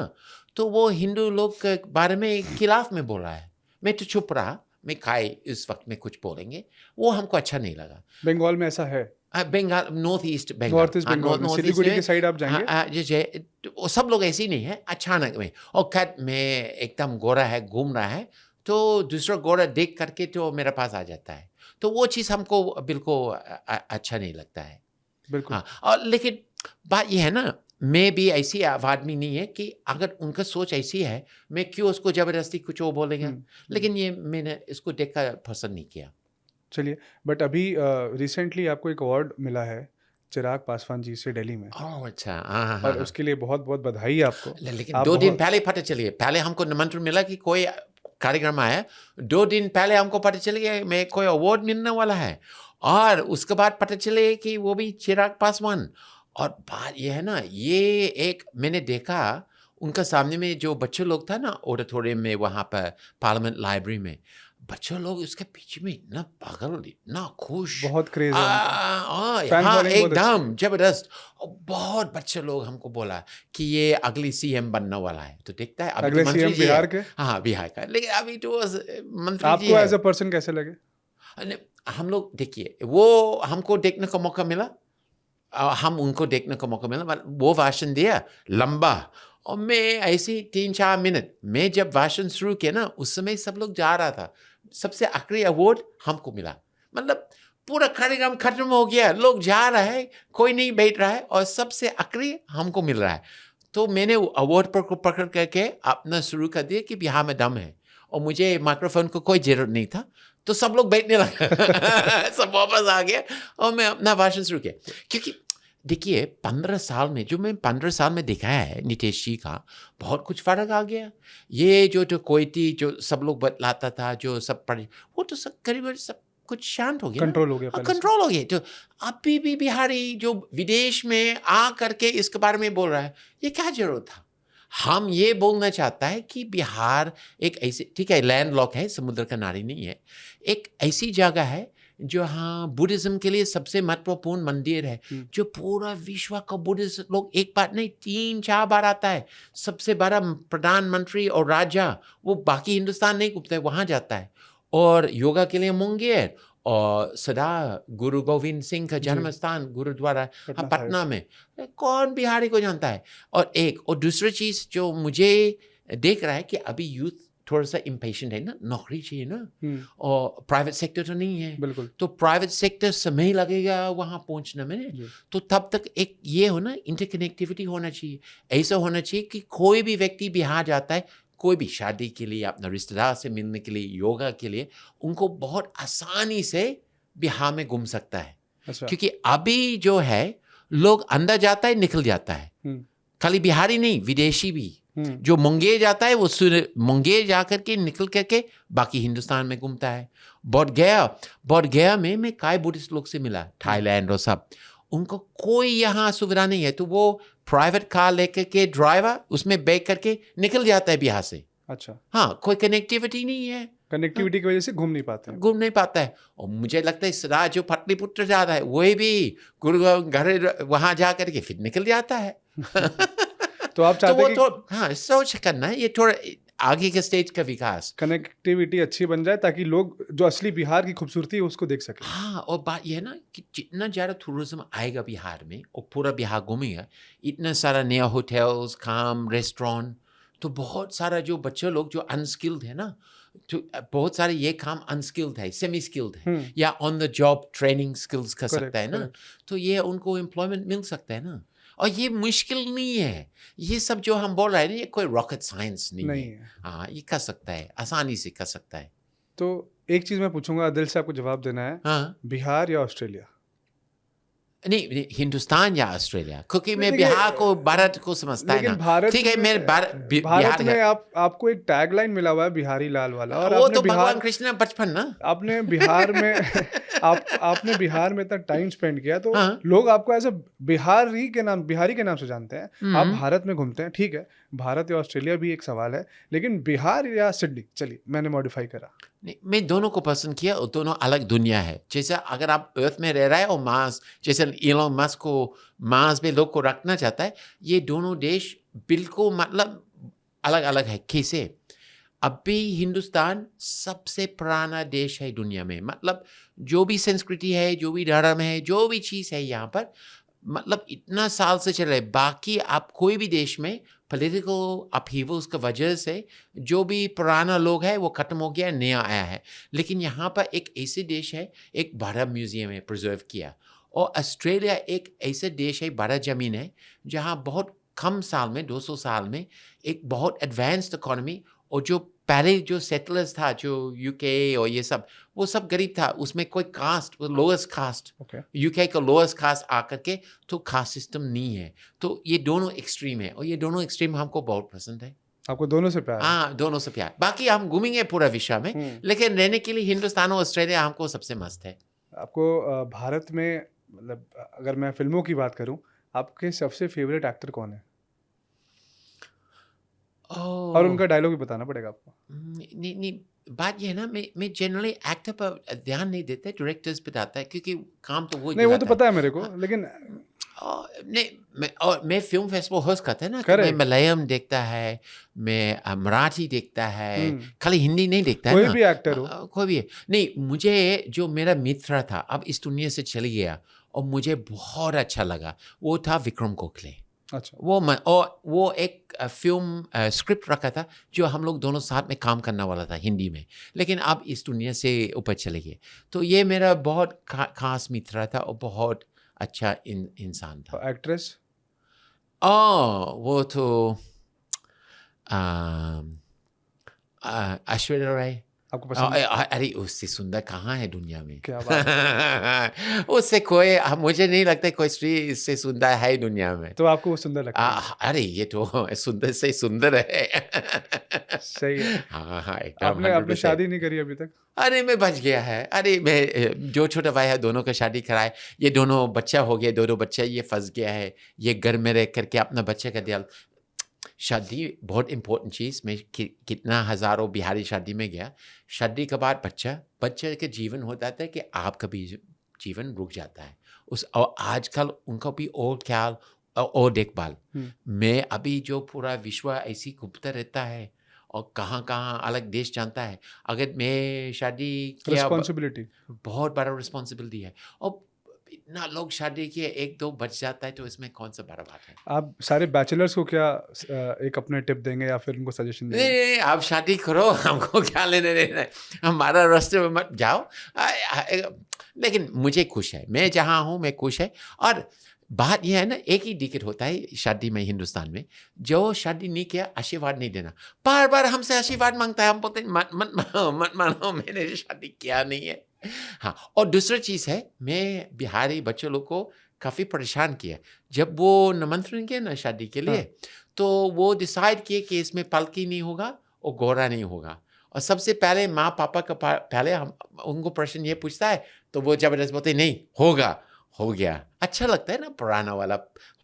Speaker 1: तो वो हिंदू लोग के बारे में खिलाफ में बोल रहा है। मैं तो चुप रहा, मैं खाई इस वक्त में कुछ बोलेंगे, वो हमको अच्छा नहीं लगा।
Speaker 2: बंगाल में ऐसा है?
Speaker 1: Bengal, north east Bengal,
Speaker 2: north east Bengal में सिलीगुड़ी की साइड आप जाएंगे?
Speaker 1: हाँ, जैसे वो सब लोग ऐसे ही नहीं है, अचानक में। और खैर मैं एकदम गोरा है घूम रहा है तो दूसरा गोरा देख करके तो मेरे पास आ जाता है, तो वो चीज़ हमको बिल्कुल अच्छा नहीं लगता है।
Speaker 2: बिल्कुल।
Speaker 1: हाँ, और लेकिन बात ये है ना, मैं भी ऐसी आदमी नहीं है कि अगर उनका सोच ऐसी है मैं क्यों उसको ज़बरदस्ती कुछ वो बोलेगा। लेकिन ये मैंने इसको देखकर पसंद नहीं किया।
Speaker 2: चलिए, बट अभी रिसेंटली आपको एक अवार्ड मिला है चिराग पासवान जी से दिल्ली में,
Speaker 1: ओह अच्छा, हाँ हाँ
Speaker 2: और
Speaker 1: हाँ।
Speaker 2: उसके लिए बहुत बहुत बधाई आपको।
Speaker 1: लेकिन
Speaker 2: आप
Speaker 1: 2 दिन
Speaker 2: बहुत
Speaker 1: पहले पता चलिए, पहले हमको निमंत्रण मिला कि कोई कार्यक्रम आया, 2 दिन पहले हमको पता चल गया मैं कोई अवार्ड मिलने वाला है, और उसके बाद पता चले कि वो भी चिराग पासवान। और बात ये है ना, ये एक मैंने देखा उनका सामने में जो बच्चे लोग था ना ऑडिटोरियम में, वहाँ पर पार्लियामेंट लाइब्रेरी में, बच्चे लोग उसके पीछे में इतना पागल, इतना खुश,
Speaker 2: बहुत क्रेज है उनका। फैन
Speaker 1: हाँ
Speaker 2: फॉलोइंग बहुत अच्छी
Speaker 1: एकदम जबरदस्त। और बहुत बच्चे लोग हमको बोला कि ये अगली सीएम बनने वाला है। तो देखता है अभी
Speaker 2: अगले
Speaker 1: तो मंत्री
Speaker 2: सीएम
Speaker 1: जी है।
Speaker 2: बिहार के?
Speaker 1: हाँ, बिहार का, लेकिन अभी तो मंत्री जी
Speaker 2: आपको
Speaker 1: है।
Speaker 2: एज अ पर्सन कैसे लगे?
Speaker 1: हम लोग देखिए, वो हमको देखने का मौका मिला, हम उनको देखने का मौका मिला। वो भाषण दिया लंबा, और मैं ऐसे 3-4 मिनट, मैं जब भाषण शुरू किया ना उस समय सब लोग जा रहा था, सबसे आखिरी अवार्ड हमको मिला। मतलब पूरा कार्यक्रम खत्म हो गया, लोग जा रहा है, कोई नहीं बैठ रहा है, और सबसे आखिरी हमको मिल रहा है। तो मैंने अवार्ड पर को पकड़ करके अपना शुरू कर दिया कि बिहार में दम है, और मुझे माइक्रोफोन को कोई जरूरत नहीं था, तो सब लोग बैठने लगा। सब वापस आ गया और मैं अपना भाषण शुरू किया। क्योंकि देखिए 15 साल में, जो मैं 15 साल में देखा है नीतीश जी का, बहुत कुछ फर्क आ गया। ये जो कोयती जो सब लोग बतलाता था, जो सब वो तो सब करीब सब कुछ शांत हो गया,
Speaker 2: कंट्रोल हो गया पहले से।
Speaker 1: कंट्रोल हो गया। तो अभी भी बिहारी जो विदेश में आ करके इसके बारे में बोल रहा है, ये क्या जरूरत था? हम ये बोलना चाहता है कि बिहार एक ऐसे, ठीक है लैंड लॉक है, समुद्र का नारी नहीं है, एक ऐसी जगह है जो हाँ बुद्धिज्म के लिए सबसे महत्वपूर्ण मंदिर है, जो पूरा विश्व का बुद्धिस्ट लोग एक बार नहीं 3-4 बार आता है। सबसे बड़ा प्रधानमंत्री और राजा वो बाकी हिंदुस्तान नहीं घूमता है, वहाँ जाता है। और योगा के लिए मुंगेर, और सदा गुरु गोविंद सिंह का जन्म स्थान गुरुद्वारा पटना में, कौन बिहारी को जानता है? और दूसरी चीज़ जो मुझे देख रहा है कि अभी यूथ थोड़ा सा इम्पेशेंट है ना, नौकरी चाहिए ना, और प्राइवेट सेक्टर तो नहीं है।
Speaker 2: बिल्कुल।
Speaker 1: तो प्राइवेट सेक्टर समय लगेगा वहाँ पहुँचने में, तो तब तक एक ये हो ना, इंटरकनेक्टिविटी होना चाहिए। ऐसा होना चाहिए कि कोई भी व्यक्ति बिहार जाता है, कोई भी शादी के लिए, अपना रिश्तेदार से मिलने के लिए, योगा के लिए, उनको बहुत आसानी से बिहार में घूम सकता है।
Speaker 2: अच्छा।
Speaker 1: क्योंकि अभी जो है लोग अंदर जाता है निकल जाता है, खाली बिहारी नहीं विदेशी भी, जो मुंगेर जाता है वो मुंगेर जा करके निकल करके बाकी हिंदुस्तान में घूमता है। बोध गया में मैं कई बुद्धिस्ट लोग से मिला, थाईलैंड और सब, उनको कोई यहाँ सुविधा नहीं है, तो वो प्राइवेट कार लेकर के ड्राइवर उसमें बैठ करके निकल जाता है बिहार से।
Speaker 2: अच्छा।
Speaker 1: हाँ, कोई कनेक्टिविटी नहीं है,
Speaker 2: कनेक्टिविटी की वजह से घूम नहीं पाते हैं।
Speaker 1: घूम नहीं पाता है। और मुझे लगता है सदा जो पाटलिपुत्र जा रहा है वही भी गुरुग्राम घर वहाँ जा करके फिर निकल जाता है।
Speaker 2: तो आप चाहते
Speaker 1: वो
Speaker 2: हैं
Speaker 1: तो हाँ सोच करना है, ये थोड़ा आगे के स्टेज का विकास।
Speaker 2: कनेक्टिविटी अच्छी बन जाए ताकि लोग जो असली बिहार की खूबसूरती है उसको देख सकें।
Speaker 1: हाँ, और बात ये है ना कि जितना ज़्यादा टूरिज्म आएगा बिहार में और पूरा बिहार घूमेगा, इतना सारा नया होटल्स, काम, रेस्टोरेंट, तो बहुत सारा जो बच्चे लोग जो अनस्किल्ड है ना, तो बहुत सारे ये काम अनस्किल्ड है, सेमी स्किल्ड है, या on the job training skills कर सकता है ना,
Speaker 2: करेक्ट।
Speaker 1: तो ये उनको एम्प्लॉयमेंट मिल सकता है ना। और ये मुश्किल नहीं है, ये सब जो हम बोल रहे हैं ना, ये कोई रॉकेट साइंस नहीं
Speaker 2: नहीं
Speaker 1: है।
Speaker 2: है।
Speaker 1: हाँ, ये कर सकता है, आसानी से कर सकता है।
Speaker 2: तो एक चीज़ मैं पूछूंगा, दिल से आपको जवाब देना है,
Speaker 1: हाँ,
Speaker 2: बिहार या ऑस्ट्रेलिया?
Speaker 1: नहीं, हिंदुस्तान या ऑस्ट्रेलिया, क्योंकि
Speaker 2: नहीं,
Speaker 1: मैं
Speaker 2: देखिए,
Speaker 1: बिहार को, भारत को समझता है
Speaker 2: लेकिन
Speaker 1: ना।
Speaker 2: भारत
Speaker 1: ठीक है,
Speaker 2: में
Speaker 1: मेरे
Speaker 2: भारत
Speaker 1: बिहार
Speaker 2: में
Speaker 1: है,
Speaker 2: आपको एक टैगलाइन मिला हुआ है बिहारी लाल वाला, और
Speaker 1: वो
Speaker 2: आपने
Speaker 1: तो भगवान
Speaker 2: बिहार
Speaker 1: कृष्ण ने बचपन ना।
Speaker 2: आपने बिहार में आपने बिहार में इतना टाइम स्पेंड किया, तो
Speaker 1: हाँ,
Speaker 2: लोग आपको एज अ बिहारी के नाम से जानते हैं। आप
Speaker 1: हम्म,
Speaker 2: भारत में घूमते हैं, ठीक है, भारत या ऑस्ट्रेलिया भी एक सवाल है, लेकिन बिहार या सिडनी, चलिए मैंने मॉडिफाई करा।
Speaker 1: नहीं, मैं दोनों को पसंद किया, और दोनों अलग दुनिया है। जैसे अगर आप अर्थ में रह रहा है और मार्स, जैसे इलॉन मस्क को मार्स में लोग को रखना चाहता है, ये दोनों देश बिल्कुल मतलब अलग अलग है। कैसे? अभी हिंदुस्तान सबसे पुराना देश है दुनिया में, मतलब जो भी संस्कृति है, जो भी धर्म है, जो भी चीज़ है यहाँ पर, मतलब इतना साल से चल रहा है। बाकी आप कोई भी देश में पॉलिटिकल अपहीवल्स की वजह से जो भी पुराना लोग है वो खत्म हो गया, नया आया है। लेकिन यहाँ पर एक ऐसे देश है, एक बड़ा म्यूजियम है प्रिजर्व किया। और ऑस्ट्रेलिया एक ऐसा देश है, बड़ा ज़मीन है, जहाँ बहुत कम साल में, 200 साल में, एक बहुत एडवांस्ड इकोनॉमी, और जो पहले जो सेटलर्स था, जो यूके और ये सब, वो सब गरीब था, उसमें कोई caste, lowest caste,
Speaker 2: okay.
Speaker 1: UK का लोएस्ट कास्ट आकर के, तो कास्ट सिस्टम नहीं है। तो ये दोनों एक्सट्रीम है, और ये दोनों एक्सट्रीम हमको बहुत पसंद है।
Speaker 2: आपको दोनों से प्यार है?
Speaker 1: हाँ, दोनों से प्यार। बाकी हम घूमेंगे पूरा विश्व में, लेकिन रहने के लिए हिंदुस्तान और ऑस्ट्रेलिया हमको सबसे मस्त है।
Speaker 2: आपको भारत में, मतलब अगर मैं फिल्मों की बात करूं, आपके सबसे फेवरेट एक्टर कौन है? और
Speaker 1: ओह,
Speaker 2: उनका डायलॉग भी बताना पड़ेगा आपको।
Speaker 1: नहीं नहीं, बात ये है ना, मैं जनरली एक्टर पर ध्यान नहीं देता, डायरेक्टर्स पे आता है, क्योंकि काम तो वो
Speaker 2: नहीं, वो तो
Speaker 1: दिलाता है।
Speaker 2: पता है मेरे को, लेकिन
Speaker 1: नहीं, मैं फिल्म फेस्टिवल होस्ट करता है ना, तो मैं
Speaker 2: करेक्ट।
Speaker 1: मलयालम देखता है, मैं मराठी देखता है, खाली हिंदी नहीं देखता है
Speaker 2: कोई
Speaker 1: ना।
Speaker 2: भी एक्टर हो।
Speaker 1: कोई भी है। नहीं, मुझे जो मेरा मित्र था, अब इस दुनिया से चली गया, और मुझे बहुत अच्छा लगा, वो था विक्रम गोखले।
Speaker 2: अच्छा।
Speaker 1: और वो एक फिल्म स्क्रिप्ट रखा था, जो हम लोग दोनों साथ में काम करने वाला था हिंदी में, लेकिन अब इस दुनिया से ऊपर चले गए। तो ये मेरा बहुत खास मित्र था, और बहुत अच्छा इंसान था।
Speaker 2: एक्ट्रेस?
Speaker 1: वो तो ऐश्वर्या राय।
Speaker 2: आपको पसंद है?
Speaker 1: अरे उससे सुंदर कहाँ है दुनिया में।
Speaker 2: क्या बात
Speaker 1: उससे कोई, मुझे नहीं लगता कोई स्त्री इससे सुंदर है दुनिया में।
Speaker 2: तो आपको वो सुंदर लगता है?
Speaker 1: अरे ये तो सुंदर से सुंदर है।
Speaker 2: सही है।
Speaker 1: हाँ हाँ, एकदम
Speaker 2: आपने
Speaker 1: 100%।
Speaker 2: शादी नहीं करी अभी तक?
Speaker 1: अरे मैं बच गया है। अरे मैं जो छोटा भाई है, दोनों का शादी कराए, ये दोनों बच्चा हो गया, दोनों बच्चा, ये फंस गया है, ये घर में रह करके अपना बच्चे का ध्यान। शादी बहुत इम्पोर्टेंट चीज़। मैं कितना हज़ारों बिहारी शादी में गया, शादी के बाद बच्चे के जीवन हो जाता है कि आपका भी जीवन रुक जाता है और आजकल उनका भी और ख्याल और देखभाल। मैं अभी जो पूरा विश्व ऐसी घूमता रहता है, और कहाँ कहाँ अलग देश जानता है। अगर मैं शादी किया,
Speaker 2: रिस्पॉन्सिबिलिटी,
Speaker 1: बहुत बड़ा रिस्पॉन्सिबिलिटी है, और इतना लोग शादी किए, 1-2 बच जाता है, तो इसमें कौन सा बड़ा बात है।
Speaker 2: आप सारे बैचलर्स को क्या एक अपने टिप देंगे या फिर उनको सजेशन देंगे?
Speaker 1: नहीं, आप शादी करो, हमको क्या लेने देना है, हमारा रास्ते में मत जाओ। लेकिन मुझे खुश है, मैं जहाँ हूँ मैं खुश है। और बात यह है ना, एक ही दिक्कत होता है शादी में हिंदुस्तान में, जो शादी नहीं किया आशीर्वाद नहीं देना। बार बार हमसे आशीर्वाद मांगता है, हम बोलते हैं मत मानो, मैंने शादी किया नहीं है। हाँ, और दूसरी चीज़ है, मैं बिहारी बच्चों लोग को काफ़ी परेशान किया। जब वो निमंत्रण किया ना शादी के लिए, तो वो डिसाइड किए कि इसमें पालकी नहीं होगा और घोड़ा नहीं होगा। और सबसे पहले माँ पापा का पहले हम उनको प्रश्न ये पूछता है, तो वो जबरदस्त बोलते नहीं होगा, हो गया। अच्छा लगता है ना पुराना वाला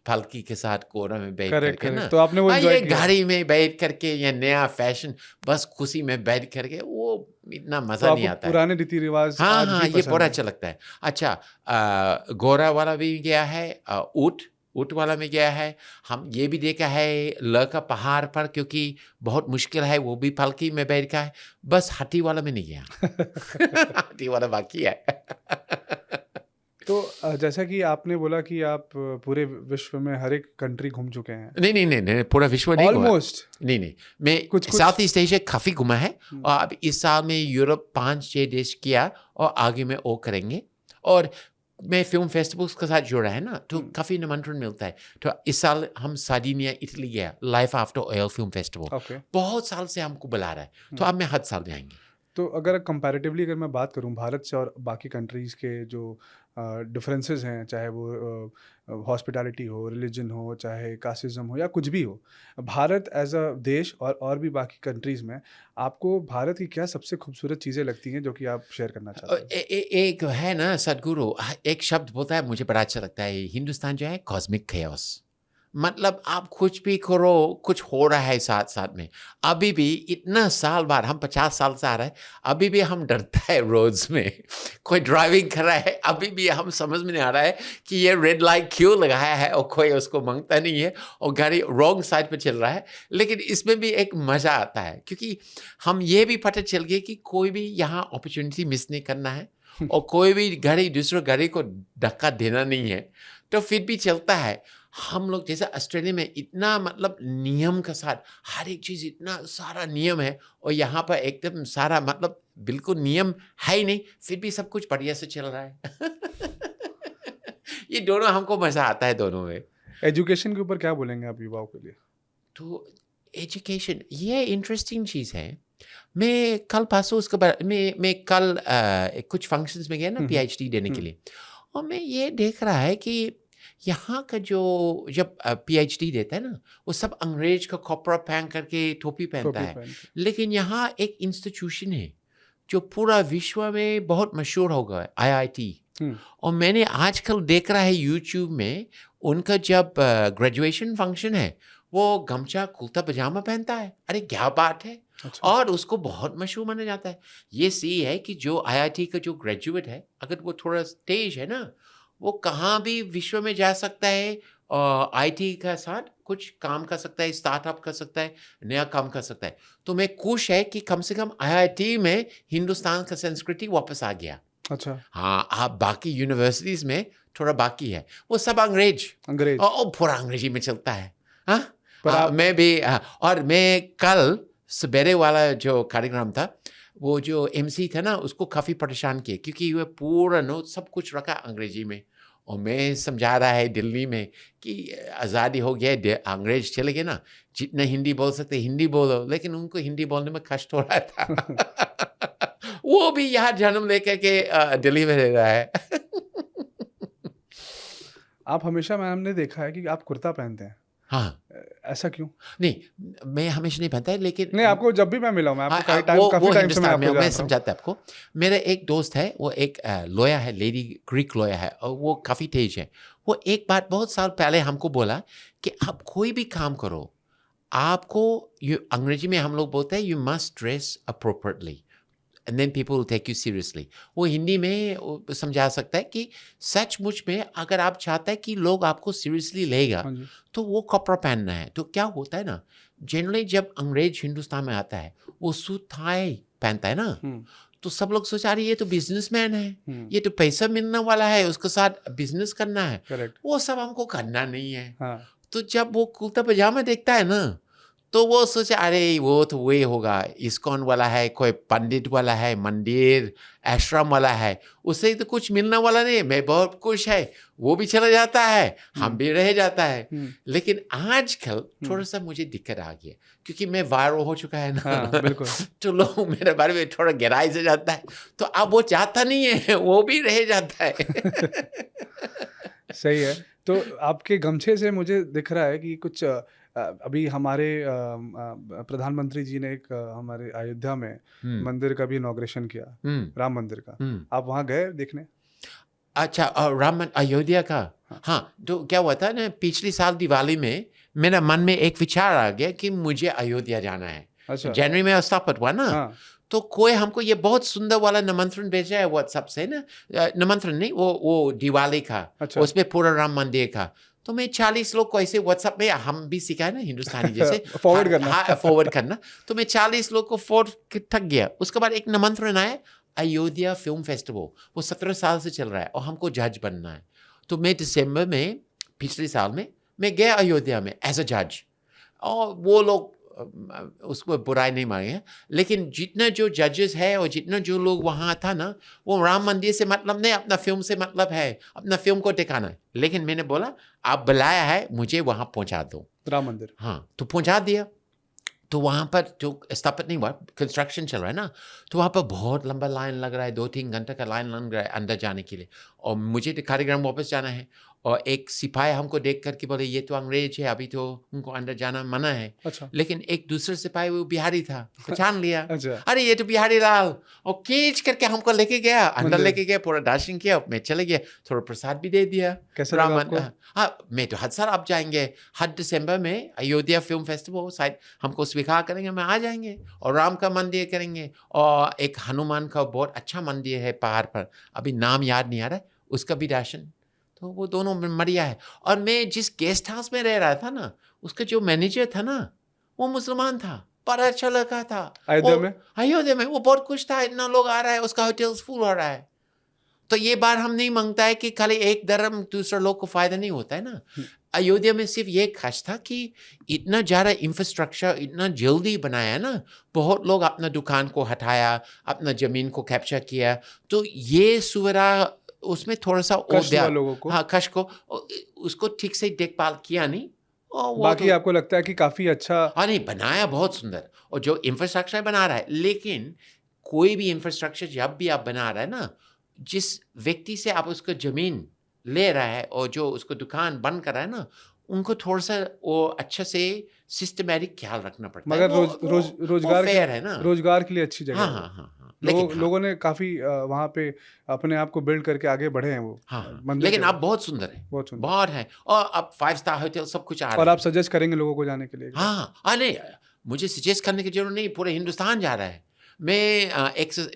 Speaker 1: पालकी के साथ कोरा में बैठ करके ना।
Speaker 2: तो आपने वो
Speaker 1: ये गाड़ी में बैठ करके, ये नया फैशन, बस खुशी में बैठ करके, वो इतना मज़ा नहीं आता है।
Speaker 2: पुराने रीति रिवाज
Speaker 1: हाँ, ये बड़ा अच्छा लगता है। अच्छा, घोड़ा वाला भी गया है, ऊँट ऊँट वाला में गया है। हम ये भी देखा है ल का पहाड़ पर, क्योंकि बहुत मुश्किल है, वो भी पालकी में बैठ है। बस हाथी वाला में नहीं गया। हाथी वाला बाकी है।
Speaker 2: तो जैसा कि आपने बोला कि आप पूरे विश्व में हर एक कंट्री घूम चुके हैं।
Speaker 1: नहीं, पूरा विश्व नहीं घूमा।
Speaker 2: ऑलमोस्ट।
Speaker 1: नहीं, मैं
Speaker 2: कुछ
Speaker 1: साउथ ईस्ट एशिया काफ़ी घूमा है, और अब इस साल में यूरोप 5-6 देश किया, और आगे में वो करेंगे। और मैं फिल्म फेस्टिवल्स के साथ जुड़ा है ना, तो काफ़ी निमंत्रण मिलता है। तो इस साल हम सार्डिनिया इटली गया, life after oil film festival.
Speaker 2: Okay.
Speaker 1: बहुत साल से हमको बुला रहा है, तो अब मैं हर साल जाएंगे।
Speaker 2: तो अगर कंपैरेटिवली अगर मैं बात करूं भारत से और बाकी कंट्रीज़ के जो डिफरेंसेस हैं, चाहे वो हॉस्पिटैलिटी हो, रिलीजन हो, चाहे कास्टिज्म हो या कुछ भी हो, भारत एज अ देश और भी बाकी कंट्रीज़ में आपको भारत की क्या सबसे खूबसूरत चीज़ें लगती हैं जो कि आप शेयर करना चाहते हैं?
Speaker 1: एक है ना सदगुरु, एक शब्द बोलता है, मुझे बड़ा अच्छा लगता है। हिंदुस्तान जो है कॉस्मिक chaos, मतलब आप कुछ भी करो, कुछ हो रहा है साथ साथ में। अभी भी इतना साल बाद, हम 50 साल से आ रहे हैं, अभी भी हम डरता है रोड्स में। कोई ड्राइविंग कर रहा है, अभी भी हम समझ में नहीं आ रहा है कि ये रेड लाइट क्यों लगाया है, और कोई उसको मांगता नहीं है, और गाड़ी रॉन्ग साइड पे चल रहा है। लेकिन इसमें भी एक मज़ा आता है, क्योंकि हम ये भी पता चल गया कि कोई भी यहाँ अपॉर्चुनिटी मिस नहीं करना है, और कोई भी गाड़ी दूसरे गाड़ी को धक्का देना नहीं है, तो फिर भी चलता है। हम लोग जैसे ऑस्ट्रेलिया में इतना मतलब नियम के साथ हर एक चीज़, इतना सारा नियम है, और यहाँ पर एकदम सारा मतलब बिल्कुल नियम है ही नहीं, फिर भी सब कुछ बढ़िया से चल रहा है। ये दोनों हमको मज़ा आता है दोनों में।
Speaker 2: एजुकेशन के ऊपर क्या बोलेंगे आप युवाओं के लिए?
Speaker 1: तो एजुकेशन ये इंटरेस्टिंग चीज़ है। मैं कल परसों उसके बाद मैं कल कुछ फंक्शंस में गया ना PhD देने के लिए, और मैं ये देख रहा है कि यहाँ का जो जब PhD देता है ना, वो सब अंग्रेज का कपड़ा पहन करके टोपी पहनता है। लेकिन यहाँ एक इंस्टीट्यूशन है जो पूरा विश्व में बहुत मशहूर हो गया है, IIT। और मैंने आजकल देख रहा है YouTube में, उनका जब ग्रेजुएशन फंक्शन है, वो गमछा कुर्ता पजामा पहनता है। अरे क्या बात है।
Speaker 2: अच्छा।
Speaker 1: और उसको बहुत मशहूर माना जाता है। ये सही है कि जो IIT का जो ग्रेजुएट है, अगर वो थोड़ा तेज है ना, वो कहाँ भी विश्व में जा सकता है, और IT का साथ कुछ काम कर सकता है, स्टार्टअप कर सकता है, नया काम कर सकता है। तो मैं खुश है कि कम से कम IIT में हिंदुस्तान का संस्कृति वापस आ गया।
Speaker 2: अच्छा।
Speaker 1: हाँ, आप बाकी यूनिवर्सिटीज़ में थोड़ा बाकी है, वो सब अंग्रेज और पूरा अंग्रेजी में चलता है। हाँ, मैं भी और मैं कल सवेरे वाला जो कार्यक्रम था, वो जो MC था ना, उसको काफ़ी परेशान किया, क्योंकि वह पूरा नोट सब कुछ रखा अंग्रेजी में, और मैं समझा रहा है दिल्ली में कि आज़ादी हो गया, अंग्रेज चले गए ना, जितना हिंदी बोल सकते हिंदी बोलो, लेकिन उनको हिंदी बोलने में कष्ट हो रहा था। वो भी यहाँ जन्म लेकर के दिल्ली में रह रहा है।
Speaker 2: आप हमेशा, मैंने देखा है कि आप कुर्ता पहनते हैं।
Speaker 1: हाँ,
Speaker 2: ऐसा क्यों?
Speaker 1: नहीं, मैं हमेशा नहीं पहनता है, लेकिन
Speaker 2: नहीं, आपको जब भी मैं मिला हूं, मैं आपको काफ़ी टाइम से मैं
Speaker 1: समझाता आपको। मेरा एक दोस्त है, वो एक लॉयर है, लेडी ग्रीक लॉयर है, और वो काफ़ी तेज है। वो एक बात बहुत साल पहले हमको बोला कि आप कोई भी काम करो, आपको अंग्रेजी में हम लोग बोलते हैं, you must dress appropriately and then people will take you seriously. वो हिंदी में समझा सकता है कि सचमुच में अगर आप चाहते हैं कि लोग आपको सीरियसली लेगा, तो वो कपड़ा पहनना है। तो क्या होता है ना, जनरली जब अंग्रेज हिंदुस्तान में आता है, वो सूट टाई पहनता है ना, तो सब लोग सोचा रही ये तो बिजनेसमैन है, ये तो पैसा मिलने वाला है, उसके साथ बिजनेस करना है।
Speaker 2: Correct.
Speaker 1: वो सब हमको करना नहीं है।
Speaker 2: हाँ.
Speaker 1: तो जब वो कुर्ता पजामा देखता है ना, तो वो सोचा अरे वो तो वही होगा, इस्कॉन वाला है, कोई पंडित वाला है, मंदिर आश्रम वाला है, उससे तो कुछ मिलने वाला नहीं, मैं बहुत खुश है। वो भी चला जाता है, हम भी रह जाता है। लेकिन आजकल थोड़ा सा मुझे दिक्कत आ गया, क्योंकि मैं वायरल हो चुका है ना।
Speaker 2: हाँ, बिल्कुल।
Speaker 1: तो लोग मेरे बारे में थोड़ा गहराई से जाता है, तो अब वो चाहता नहीं है, वो भी रह जाता है।
Speaker 2: सही है। तो आपके गमछे से मुझे दिख रहा है कि कुछ अभी हमारे प्रधानमंत्री जी ने एक हमारे अयोध्या में मंदिर का भी इनॉग्रेशन किया, राम मंदिर का। आप वहाँ गए देखने?
Speaker 1: अच्छा, राम अयोध्या का? हाँ, तो क्या हुआ था ना, पिछले साल दिवाली में मेरा मन में एक विचार आ गया कि मुझे अयोध्या जाना है।
Speaker 2: अच्छा।
Speaker 1: जनवरी में स्थापित हुआ ना। हाँ। तो कोई हमको ये बहुत सुंदर वाला निमंत्रण भेजा है व्हाट्सएप से ना, निमंत्रण नहीं, वो दिवाली का। अच्छा। उसमें पूरा राम मंदिर का। तो मैं 40 लोग को ऐसे व्हाट्सएप में, हम भी सीखा है ना हिंदुस्तानी जैसे
Speaker 2: Forward करना।
Speaker 1: हाँ फॉरवर्ड करना, तो मैं 40 लोग को फॉरवर्ड थक गया। उसके बाद एक निमंत्रण आया अयोध्या फिल्म फेस्टिवल, वो 17 साल से चल रहा है और हमको जज बनना है। तो मैं दिसंबर में पिछले साल में मैं गया अयोध्या में एज अ जज, और वो लोग उसको बुराई नहीं मांगे, लेकिन जितना जो जजेस है और जितना जो लोग वहाँ था ना, वो राम मंदिर से मतलब नहीं, अपना फिल्म से मतलब है, अपना फिल्म को दिखाना है। लेकिन मैंने बोला आप बुलाया है, मुझे वहाँ पहुँचा दो
Speaker 2: राम मंदिर।
Speaker 1: हाँ, तो पहुँचा दिया। तो वहाँ पर जो स्थापित नहीं हुआ, कंस्ट्रक्शन चल रहा है ना, तो वहाँ पर बहुत लंबा लाइन लग रहा है, 2-3 घंटे का लाइन लग रहा है अंदर जाने के लिए। और मुझे तो कार्यक्रम वापस जाना है, और एक सिपाही हमको देख करके बोले ये तो अंग्रेज है, अभी तो उनको अंदर जाना मना है।
Speaker 2: अच्छा।
Speaker 1: लेकिन एक दूसरा सिपाही वो बिहारी था, पहचान लिया।
Speaker 2: अच्छा।
Speaker 1: अरे ये तो बिहारी लाल, और खींच करके हमको लेके गया अंदर, लेके गया, पूरा दर्शन किया, मैं चले गया, थोड़ा प्रसाद भी दे दिया।
Speaker 2: कैसा लगा आपको?
Speaker 1: हाँ, मैं तो हर साल आप जाएंगे, हर दिसंबर में अयोध्या फिल्म फेस्टिवल शायद हमको स्वीकार करेंगे, मैं आ जाएंगे, और राम का मंदिर करेंगे, और एक हनुमान का बहुत अच्छा मंदिर है पहाड़ पर, अभी नाम याद नहीं आ रहा है, उसका भी दर्शन। तो वो दोनों बढ़िया है। और मैं जिस गेस्ट हाउस में रह रहा था ना, उसका जो मैनेजर था ना, वो मुसलमान था, बड़ा अच्छा लगा था। अयोध्या में वो बहुत खुश था, इतना लोग आ रहा है, उसका होटल फुल हो रहा है। तो ये बात हम नहीं मांगता है कि खाली एक धर्म दूसरे लोग को फायदा नहीं होता है ना। अयोध्या में सिर्फ ये खास था कि इतना ज़्यादा इंफ्रास्ट्रक्चर इतना जल्दी बनाया ना, बहुत लोग अपना दुकान को हटाया, अपना ज़मीन को कैप्चर किया, तो ये सुविधा उसमें थोड़ा सा
Speaker 2: लोगों को,
Speaker 1: हाँ कश को, उसको ठीक से देखभाल किया नहीं। और
Speaker 2: बाकी आपको लगता है कि काफ़ी अच्छा,
Speaker 1: हाँ नहीं बनाया, बहुत सुंदर, और जो इंफ्रास्ट्रक्चर बना रहा है, लेकिन कोई भी इंफ्रास्ट्रक्चर जब भी आप बना रहा है ना, जिस व्यक्ति से आप उसको ज़मीन ले रहा है और जो उसको दुकान बंद कर रहा है ना, उनको थोड़ा सा वो अच्छा से सिस्टमैटिक ख्याल रखना पड़ता है।
Speaker 2: मगर रोजगार
Speaker 1: फेयर है ना,
Speaker 2: रोजगार के लिए अच्छी जगह
Speaker 1: हाँ
Speaker 2: है।
Speaker 1: हाँ हाँ हाँ,
Speaker 2: लोगों ने काफ़ी वहाँ पे अपने आप को बिल्ड करके आगे बढ़े हैं वो।
Speaker 1: हाँ, लेकिन आप बहुत सुंदर है,
Speaker 2: बहुत सुंदर,
Speaker 1: बहुत है, और अब 5 स्टार होटल सब कुछ आ रहा है।
Speaker 2: और आप सजेस्ट करेंगे लोगों को जाने के लिए?
Speaker 1: हाँ, नहीं, मुझे सजेस्ट करने की जरूरत नहीं, पूरे हिंदुस्तान जा रहा है। मैं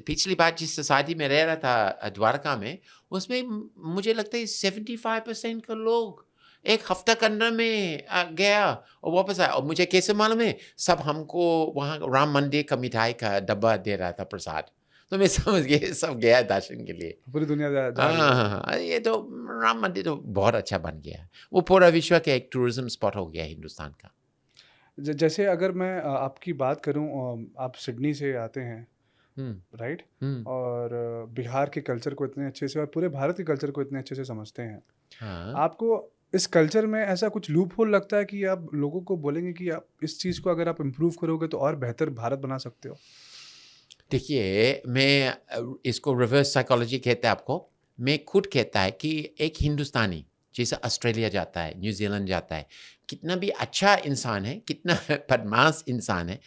Speaker 1: पिछली बार जिस सोसाइटी में रह रहा था द्वारका में, उसमें मुझे लगता है 75% का लोग एक हफ्ता के अंदर में गया और वापस आया। और मुझे कैसे मालूम है, सब हमको वहाँ राम मंदिर का मिठाई का डब्बा दे रहा था, प्रसाद। तो मैं समझ गया सब गया दर्शन के लिए,
Speaker 2: पूरी दुनिया जा रही है।
Speaker 1: हाँ, ये तो राम मंदिर तो बहुत अच्छा बन गया है, वो पूरा विश्व का एक टूरिज्म स्पॉट हो गया हिंदुस्तान का।
Speaker 2: जैसे अगर मैं आपकी बात करूं, आप सिडनी से आते हैं, राइट, और बिहार के कल्चर को इतने अच्छे से और पूरे भारत के कल्चर को इतने अच्छे से समझते हैं।
Speaker 1: हाँ।
Speaker 2: आपको इस कल्चर में ऐसा कुछ लूप होल लगता है कि आप लोगों को बोलेंगे कि आप इस चीज़ को अगर आप इम्प्रूव करोगे तो और बेहतर भारत बना सकते हो?
Speaker 1: देखिए, मैं इसको रिवर्स साइकोलॉजी कहता है आपको। मैं खुद कहता है कि एक हिंदुस्तानी जैसे ऑस्ट्रेलिया जाता है, न्यूजीलैंड जाता है, कितना भी अच्छा इंसान है, कितना बदमाश इंसान है,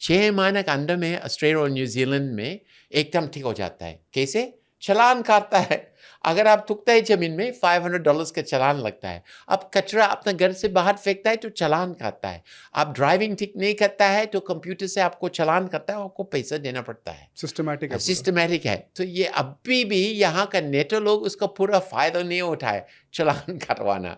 Speaker 1: 6 महीने के अंदर में ऑस्ट्रेलिया और न्यूजीलैंड में एकदम ठीक हो जाता है। कैसे? चालान काटता है। अगर आप थूकते हैं ज़मीन में, $500 का चालान लगता है। अब कचरा अपने घर से बाहर फेंकता है तो चालान काटता है। आप ड्राइविंग ठीक नहीं करता है तो कंप्यूटर से आपको चालान करता है, आपको पैसा देना पड़ता है। सिस्टमैटिक है। तो ये अभी भी यहाँ का नेता लोग उसका पूरा फ़ायदा नहीं उठाए, चालान कटवाना।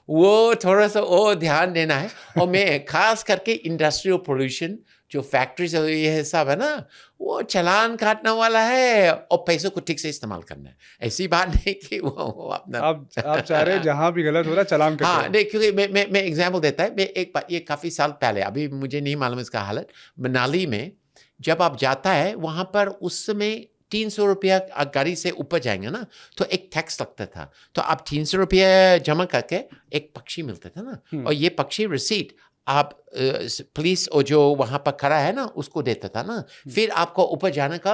Speaker 1: वो थोड़ा सा और ध्यान देना है। और मैं खास करके इंडस्ट्रियल पोल्यूशन, जो फैक्ट्रीज ये सब है ना, वो चालान काटने वाला है और पैसों को ठीक से इस्तेमाल करना है। ऐसी बात नहीं कि वो अपना
Speaker 2: आप चाह रहे हैं जहाँ भी गलत हो रहा है चालान करते
Speaker 1: हाँ, नहीं, क्योंकि मैं एग्जाम्पल देता है। मैं एक बार, ये काफ़ी साल पहले, अभी मुझे नहीं मालूम इसका हालत, मनाली में जब आप जाता है वहाँ पर, उस समय 300 रुपया गाड़ी से ऊपर जाएंगे ना तो एक टैक्स लगता था। तो आप 300 रुपया जमा करके एक पक्षी मिलता था ना, और ये पक्षी रिसीट आप पुलिस और जो वहाँ पर खड़ा है ना उसको देता था ना, फिर आपको ऊपर जाने का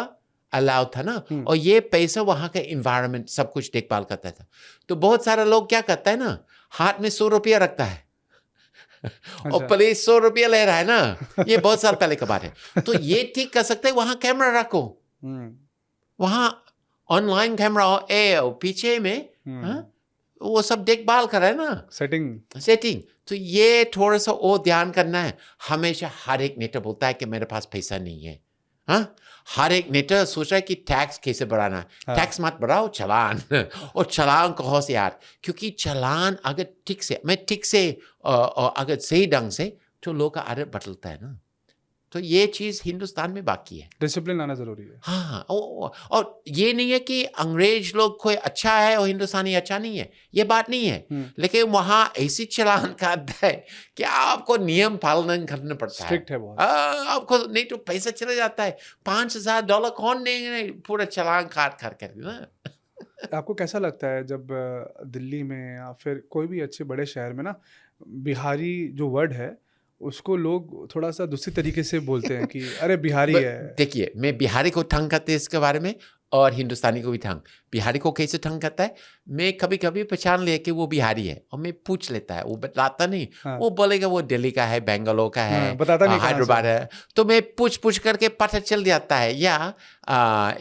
Speaker 1: अलाउ था ना, और ये पैसा वहाँ का इन्वायरमेंट सब कुछ देखभाल करता था। तो बहुत सारे लोग क्या करता है ना, हाथ में 100 रुपया रखता है और पुलिस 100 रुपया ले रहा है ना, ये बहुत साल पहले की बात है। तो ये ठीक कर सकते हैं, वहाँ कैमरा रखो, वहाँ ऑनलाइन कैमरा पीछे में वो सब देखभाल कर रहा है ना, सेटिंग। तो ये थोड़ा सा और ध्यान करना है। हमेशा हर एक नेता बोलता है कि मेरे पास पैसा नहीं है, हाँ, हर एक नेता सोच रहा है कि टैक्स कैसे बढ़ाना है।
Speaker 2: हाँ।
Speaker 1: टैक्स मत बढ़ाओ, चालान और चालान कहो से यार, क्योंकि चालान अगर ठीक से अगर सही ढंग से तो लोग का आदत बदलता है ना। तो ये चीज़ हिंदुस्तान में बाकी है।
Speaker 2: डिसिप्लिन आना जरूरी है।
Speaker 1: हाँ, और ये नहीं है कि अंग्रेज लोग कोई अच्छा है और हिंदुस्तानी अच्छा नहीं है, ये बात नहीं है। लेकिन वहाँ ऐसी चालान काटता है कि आपको नियम पालन करना पड़ता है।
Speaker 2: स्ट्रिक्ट है बहुत।
Speaker 1: आपको नहीं तो पैसा चला जाता है। $5,000 कौन देंगे पूरा चालान काट कर ना।
Speaker 2: आपको कैसा लगता है जब दिल्ली में या फिर कोई भी अच्छे बड़े शहर में ना बिहारी जो वर्ड है उसको लोग थोड़ा सा दूसरी तरीके से बोलते हैं कि अरे बिहारी है।
Speaker 1: देखिए, मैं बिहारी को तंग करते इसके बारे में और हिंदुस्तानी को भी तंग। बिहारी को कैसे तंग करता है, मैं कभी कभी पहचान लिया कि वो बिहारी है और मैं पूछ लेता है, वो बतलाता नहीं।
Speaker 2: हाँ।
Speaker 1: वो बोलेगा वो दिल्ली का है, बेंगलोर का है,
Speaker 2: हाँ, बताता नहीं कहाँ से।
Speaker 1: हैदराबाद है। तो मैं पूछ करके पता चल जाता है। या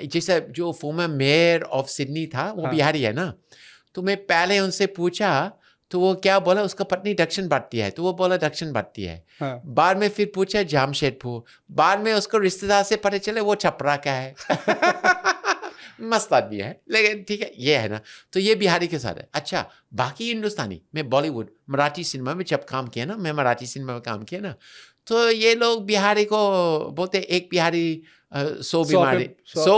Speaker 1: जैसे जो फॉर्मर मेयर ऑफ सिडनी था वो
Speaker 2: हाँ।
Speaker 1: बिहारी है ना। तो मैं पहले उनसे पूछा तो वो क्या बोला, उसका पत्नी दक्षिण भारती है, तो वो बोला दक्षिण भारती है।
Speaker 2: हाँ।
Speaker 1: बाद में फिर पूछा जामशेदपुर, बाद में उसको रिश्तेदार से पता चले वो छपरा का है। मस्त आदमी है, लेकिन ठीक है, ये है ना। तो ये बिहारी के साथ है। अच्छा, बाकी हिंदुस्तानी, मैं बॉलीवुड मराठी सिनेमा में जब काम किया ना, मैं मराठी सिनेमा में काम किया ना, तो ये लोग बिहारी को बोलते एक बिहारी 100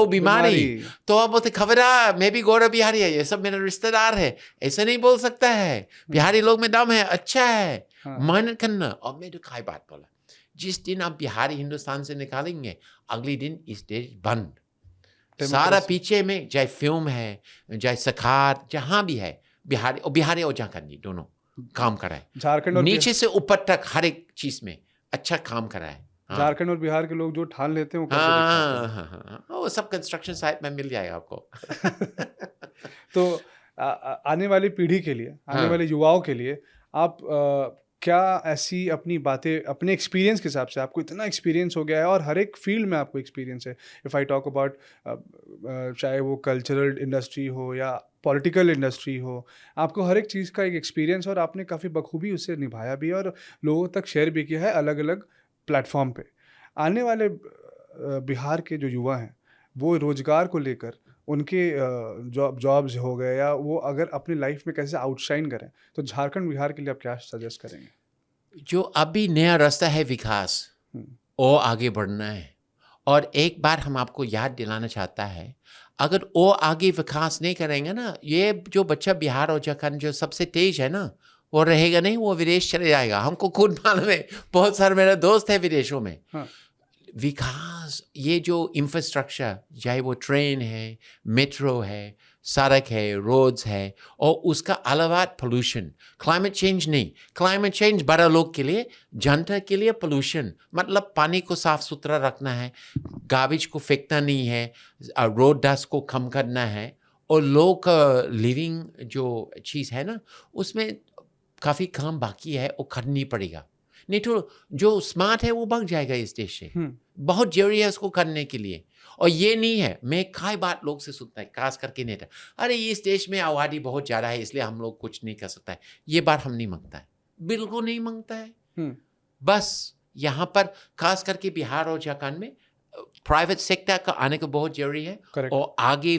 Speaker 1: बीमारी। तो अब बोलते खबरा मैं भी गौरव बिहारी है, ये सब मेरे रिश्तेदार है, ऐसा नहीं बोल सकता है। बिहारी लोग में दम है, अच्छा है, मेहनत करना। और मैं तो खाई बात बोला, जिस दिन आप बिहारी हिंदुस्तान से निकालेंगे अगले दिन इस देश बंद। सारा पीछे में चाहे फिल्म है, चाहे सखार, जहां भी है, बिहारी और झारखंडी दोनों काम कर रहा है।
Speaker 2: झारखंड और
Speaker 1: नीचे से ऊपर तक हर एक चीज में अच्छा काम कर रहा है।
Speaker 2: झारखंड और बिहार के लोग जो ठान लेते हैं वो कैसे दिखाते हैं।
Speaker 1: हाँ, वो सब कंस्ट्रक्शन साइट में मिल जाएगा आपको।
Speaker 2: तो आने वाली पीढ़ी के लिए, आने वाले युवाओं के लिए आप क्या ऐसी अपनी बातें अपने एक्सपीरियंस के हिसाब से, आपको इतना एक्सपीरियंस हो गया है और हर एक फील्ड में आपको एक्सपीरियंस है, इफ़ आई टॉक अबाउट चाहे वो कल्चरल इंडस्ट्री हो या पॉलिटिकल इंडस्ट्री हो, आपको हर एक चीज़ का एक एक्सपीरियंस और आपने काफ़ी बखूबी उसे निभाया भी और लोगों तक शेयर भी किया है अलग अलग प्लेटफॉर्म पे। आने वाले बिहार के जो युवा हैं वो रोज़गार को लेकर उनके जॉब्स हो गए या वो अगर अपनी लाइफ में कैसे आउटशाइन करें, तो झारखंड बिहार के लिए आप क्या सजेस्ट करेंगे?
Speaker 1: जो अभी नया रास्ता है विकास, और आगे बढ़ना है। और एक बार हम आपको याद दिलाना चाहता है, अगर वो आगे विकास नहीं करेंगे ना, ये जो बच्चा बिहार और झारखंड जो सबसे तेज है ना, वो रहेगा नहीं, वो विदेश चले जाएगा। हमको खुद मालूम है, बहुत सारे मेरे दोस्त है विदेशों में। हाँ। विकास, ये जो इंफ्रास्ट्रक्चर, चाहे वो ट्रेन है, मेट्रो है, सड़क है, रोड्स है, और उसका अलावा पोल्यूशन, क्लाइमेट चेंज नहीं, क्लाइमेट चेंज बड़ा लोग के लिए, जनता के लिए पोल्यूशन मतलब पानी को साफ सुथरा रखना है, गार्बेज को फेंकना नहीं है, रोड डस्ट को कम करना है, और लोग लिविंग जो चीज़ है ना, उसमें काफ़ी काम बाकी है, वो करनी पड़ेगा। नहीं तो जो स्मार्ट है वो भाग जाएगा इस देश से। बहुत जरूरी है उसको करने के लिए। और ये नहीं है, मैं कई बात लोग से सुनता है, खास करके नेता, अरे इस देश में आबादी बहुत ज़्यादा है इसलिए हम लोग कुछ नहीं कर सकता है। ये बात हम नहीं मांगता है, बिल्कुल नहीं मांगता है। बस यहाँ पर खास करके बिहार और झारखंड में प्राइवेट सेक्टर का आने को बहुत जरूरी है। Correct. और आगे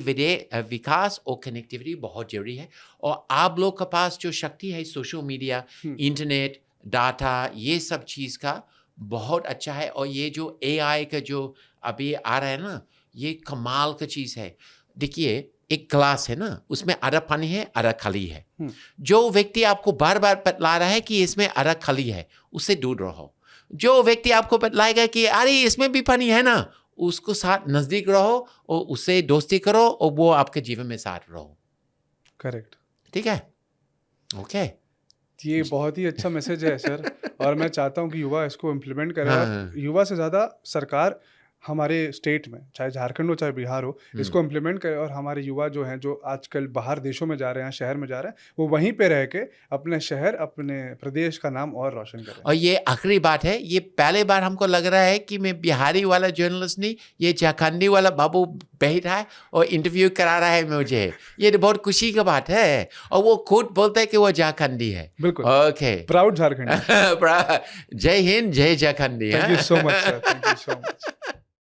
Speaker 1: विकास और कनेक्टिविटी बहुत जरूरी है। और आप लोग के पास जो शक्ति है, सोशल मीडिया, इंटरनेट, डाटा, ये सब चीज़ का बहुत अच्छा है। और ये जो AI का जो अभी आ रहा है ना, ये कमाल का चीज़ है। देखिए, एक ग्लास है ना, उसमें आधा पानी है, आधा खाली है। जो व्यक्ति आपको बार बार बतला रहा है कि इसमें आधा खाली है, उससे दूर रहो। जो व्यक्ति आपको बतलाएगा कि अरे इसमें भी पानी है ना, उसको साथ नज़दीक रहो और उससे दोस्ती करो और वो आपके जीवन में साथ रहो।
Speaker 2: करेक्ट,
Speaker 1: ठीक है, ओके।
Speaker 2: ये बहुत ही अच्छा मैसेज है सर, और मैं चाहता हूँ कि युवा इसको इम्प्लीमेंट करें। युवा से ज़्यादा सरकार हमारे स्टेट में, चाहे झारखंड हो चाहे बिहार हो, इसको इम्प्लीमेंट करे और हमारे युवा जो हैं, जो आजकल बाहर देशों में जा रहे हैं, शहर में जा रहे हैं, वो वहीं पे रह के अपने शहर, अपने प्रदेश का नाम और रोशन करें। और
Speaker 1: ये आखिरी बात है, ये पहले बार हमको लग रहा है कि मैं बिहारी वाला जर्नलिस्ट नहीं, ये झारखंडी वाला बाबू बैठा है और इंटरव्यू करा रहा है मुझे। ये तो बहुत खुशी की बात है, और वो खुद बोलता है कि वो झारखंडी है।
Speaker 2: बिल्कुल,
Speaker 1: ओके,
Speaker 2: प्राउड झारखंडी।
Speaker 1: जय हिंद, जय Jharkhandi.
Speaker 2: Thank you so much sir, thank you so much.